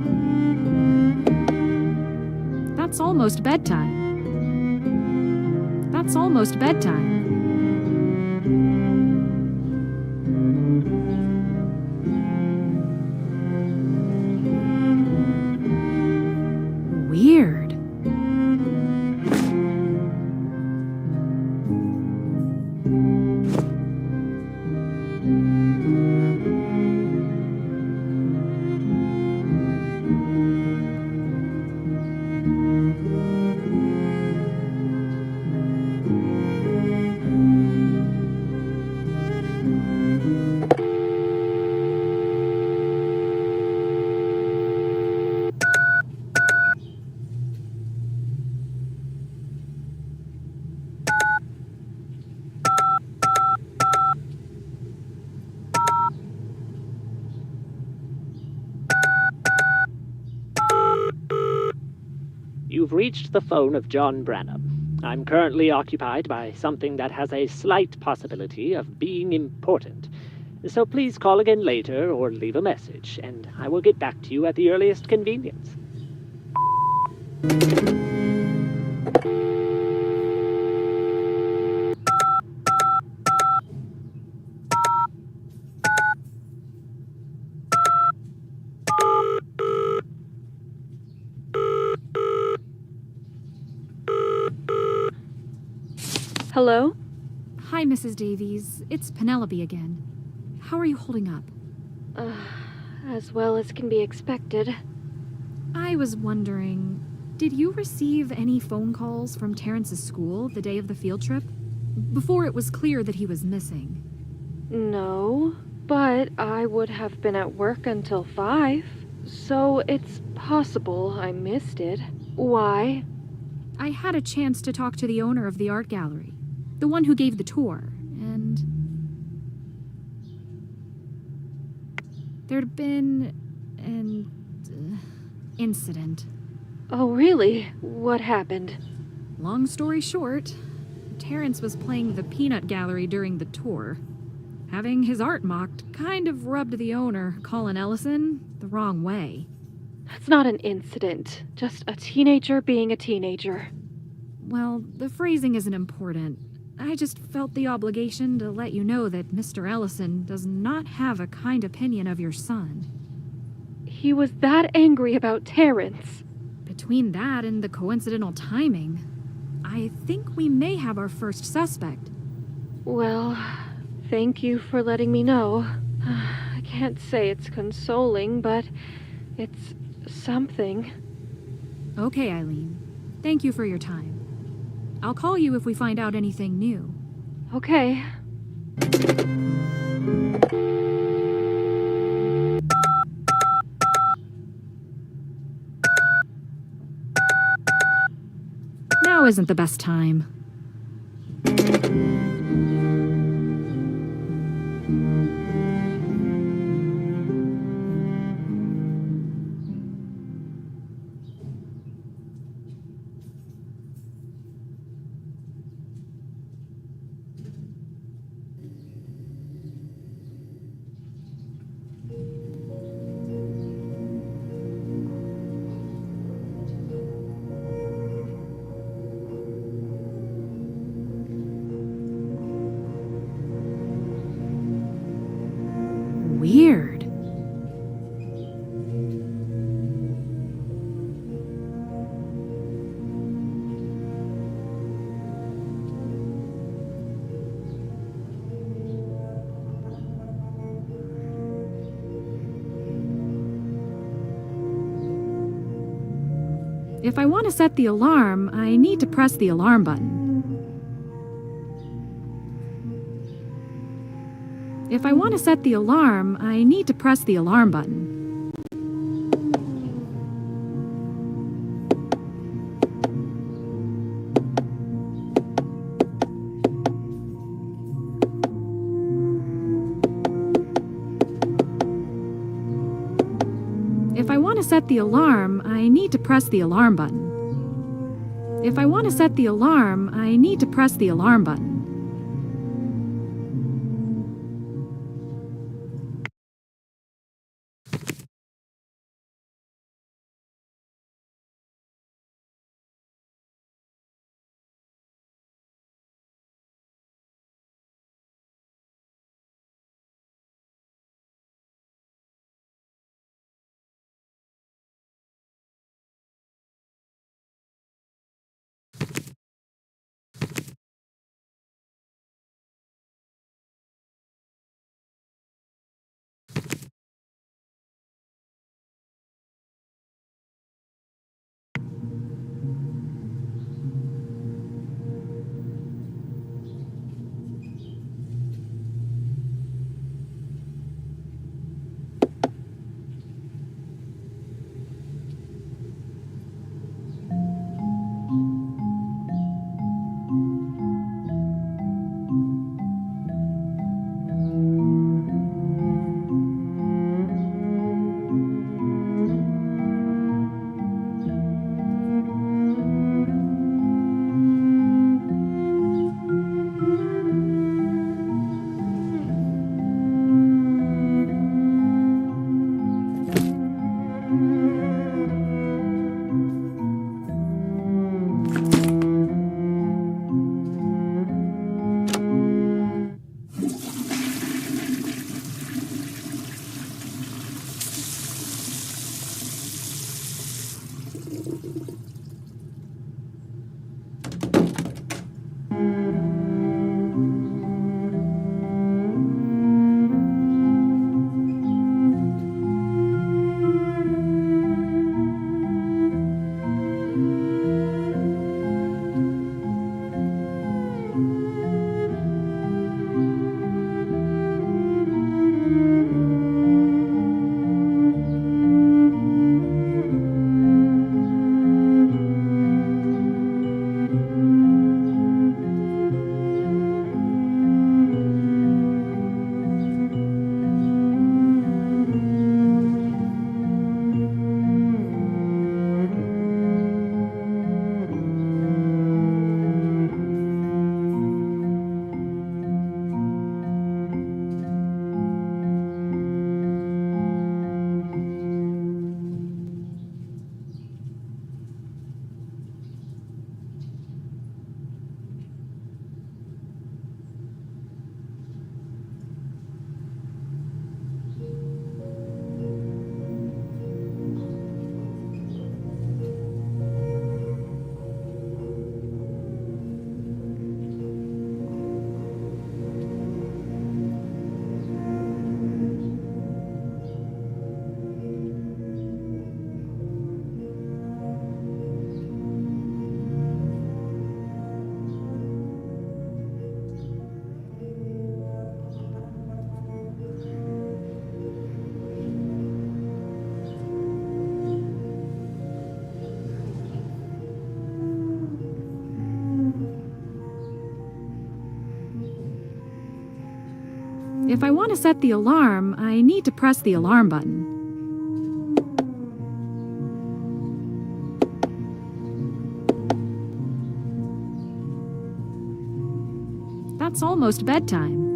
S1: That's almost bedtime. That's almost bedtime. Weird.
S8: You've reached the phone of John Branham. I'm currently occupied by something that has a slight possibility of being important. So please call again later or leave a message, and I will get back to you at the earliest convenience.
S5: Hello?
S1: Hi, Mrs. Davies. It's Penelope again. How are you holding up?
S5: As well as can be expected.
S1: I was wondering, did you receive any phone calls from Terrence's school the day of the field trip? Before it was clear that he was missing.
S5: No, but I would have been at work until 5, so it's possible I missed it. Why?
S1: I had a chance to talk to the owner of the art gallery, the one who gave the tour, and there'd been an incident.
S5: Oh, really? What happened?
S1: Long story short, Terrence was playing the peanut gallery during the tour. Having his art mocked kind of rubbed the owner, Colin Ellison, the wrong way.
S5: That's not an incident, just a teenager being a teenager.
S1: Well, the phrasing isn't important. I just felt the obligation to let you know that Mr. Ellison does not have a kind opinion of your son.
S5: He was that angry about Terrence.
S1: Between that and the coincidental timing, I think we may have our first suspect.
S5: Well, thank you for letting me know. I can't say it's consoling, but it's something.
S1: Okay, Eileen. Thank you for your time. I'll call you if we find out anything new.
S5: Okay.
S1: Now isn't the best time. Weird. If I want to set the alarm, I need to press the alarm button. If I want to set the alarm, I need to press the alarm button. If I want to set the alarm, I need to press the alarm button. If I want to set the alarm, I need to press the alarm button. If I want to set the alarm, I need to press the alarm button. That's almost bedtime.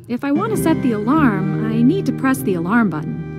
S1: If I want to set the alarm, I need to press the alarm button.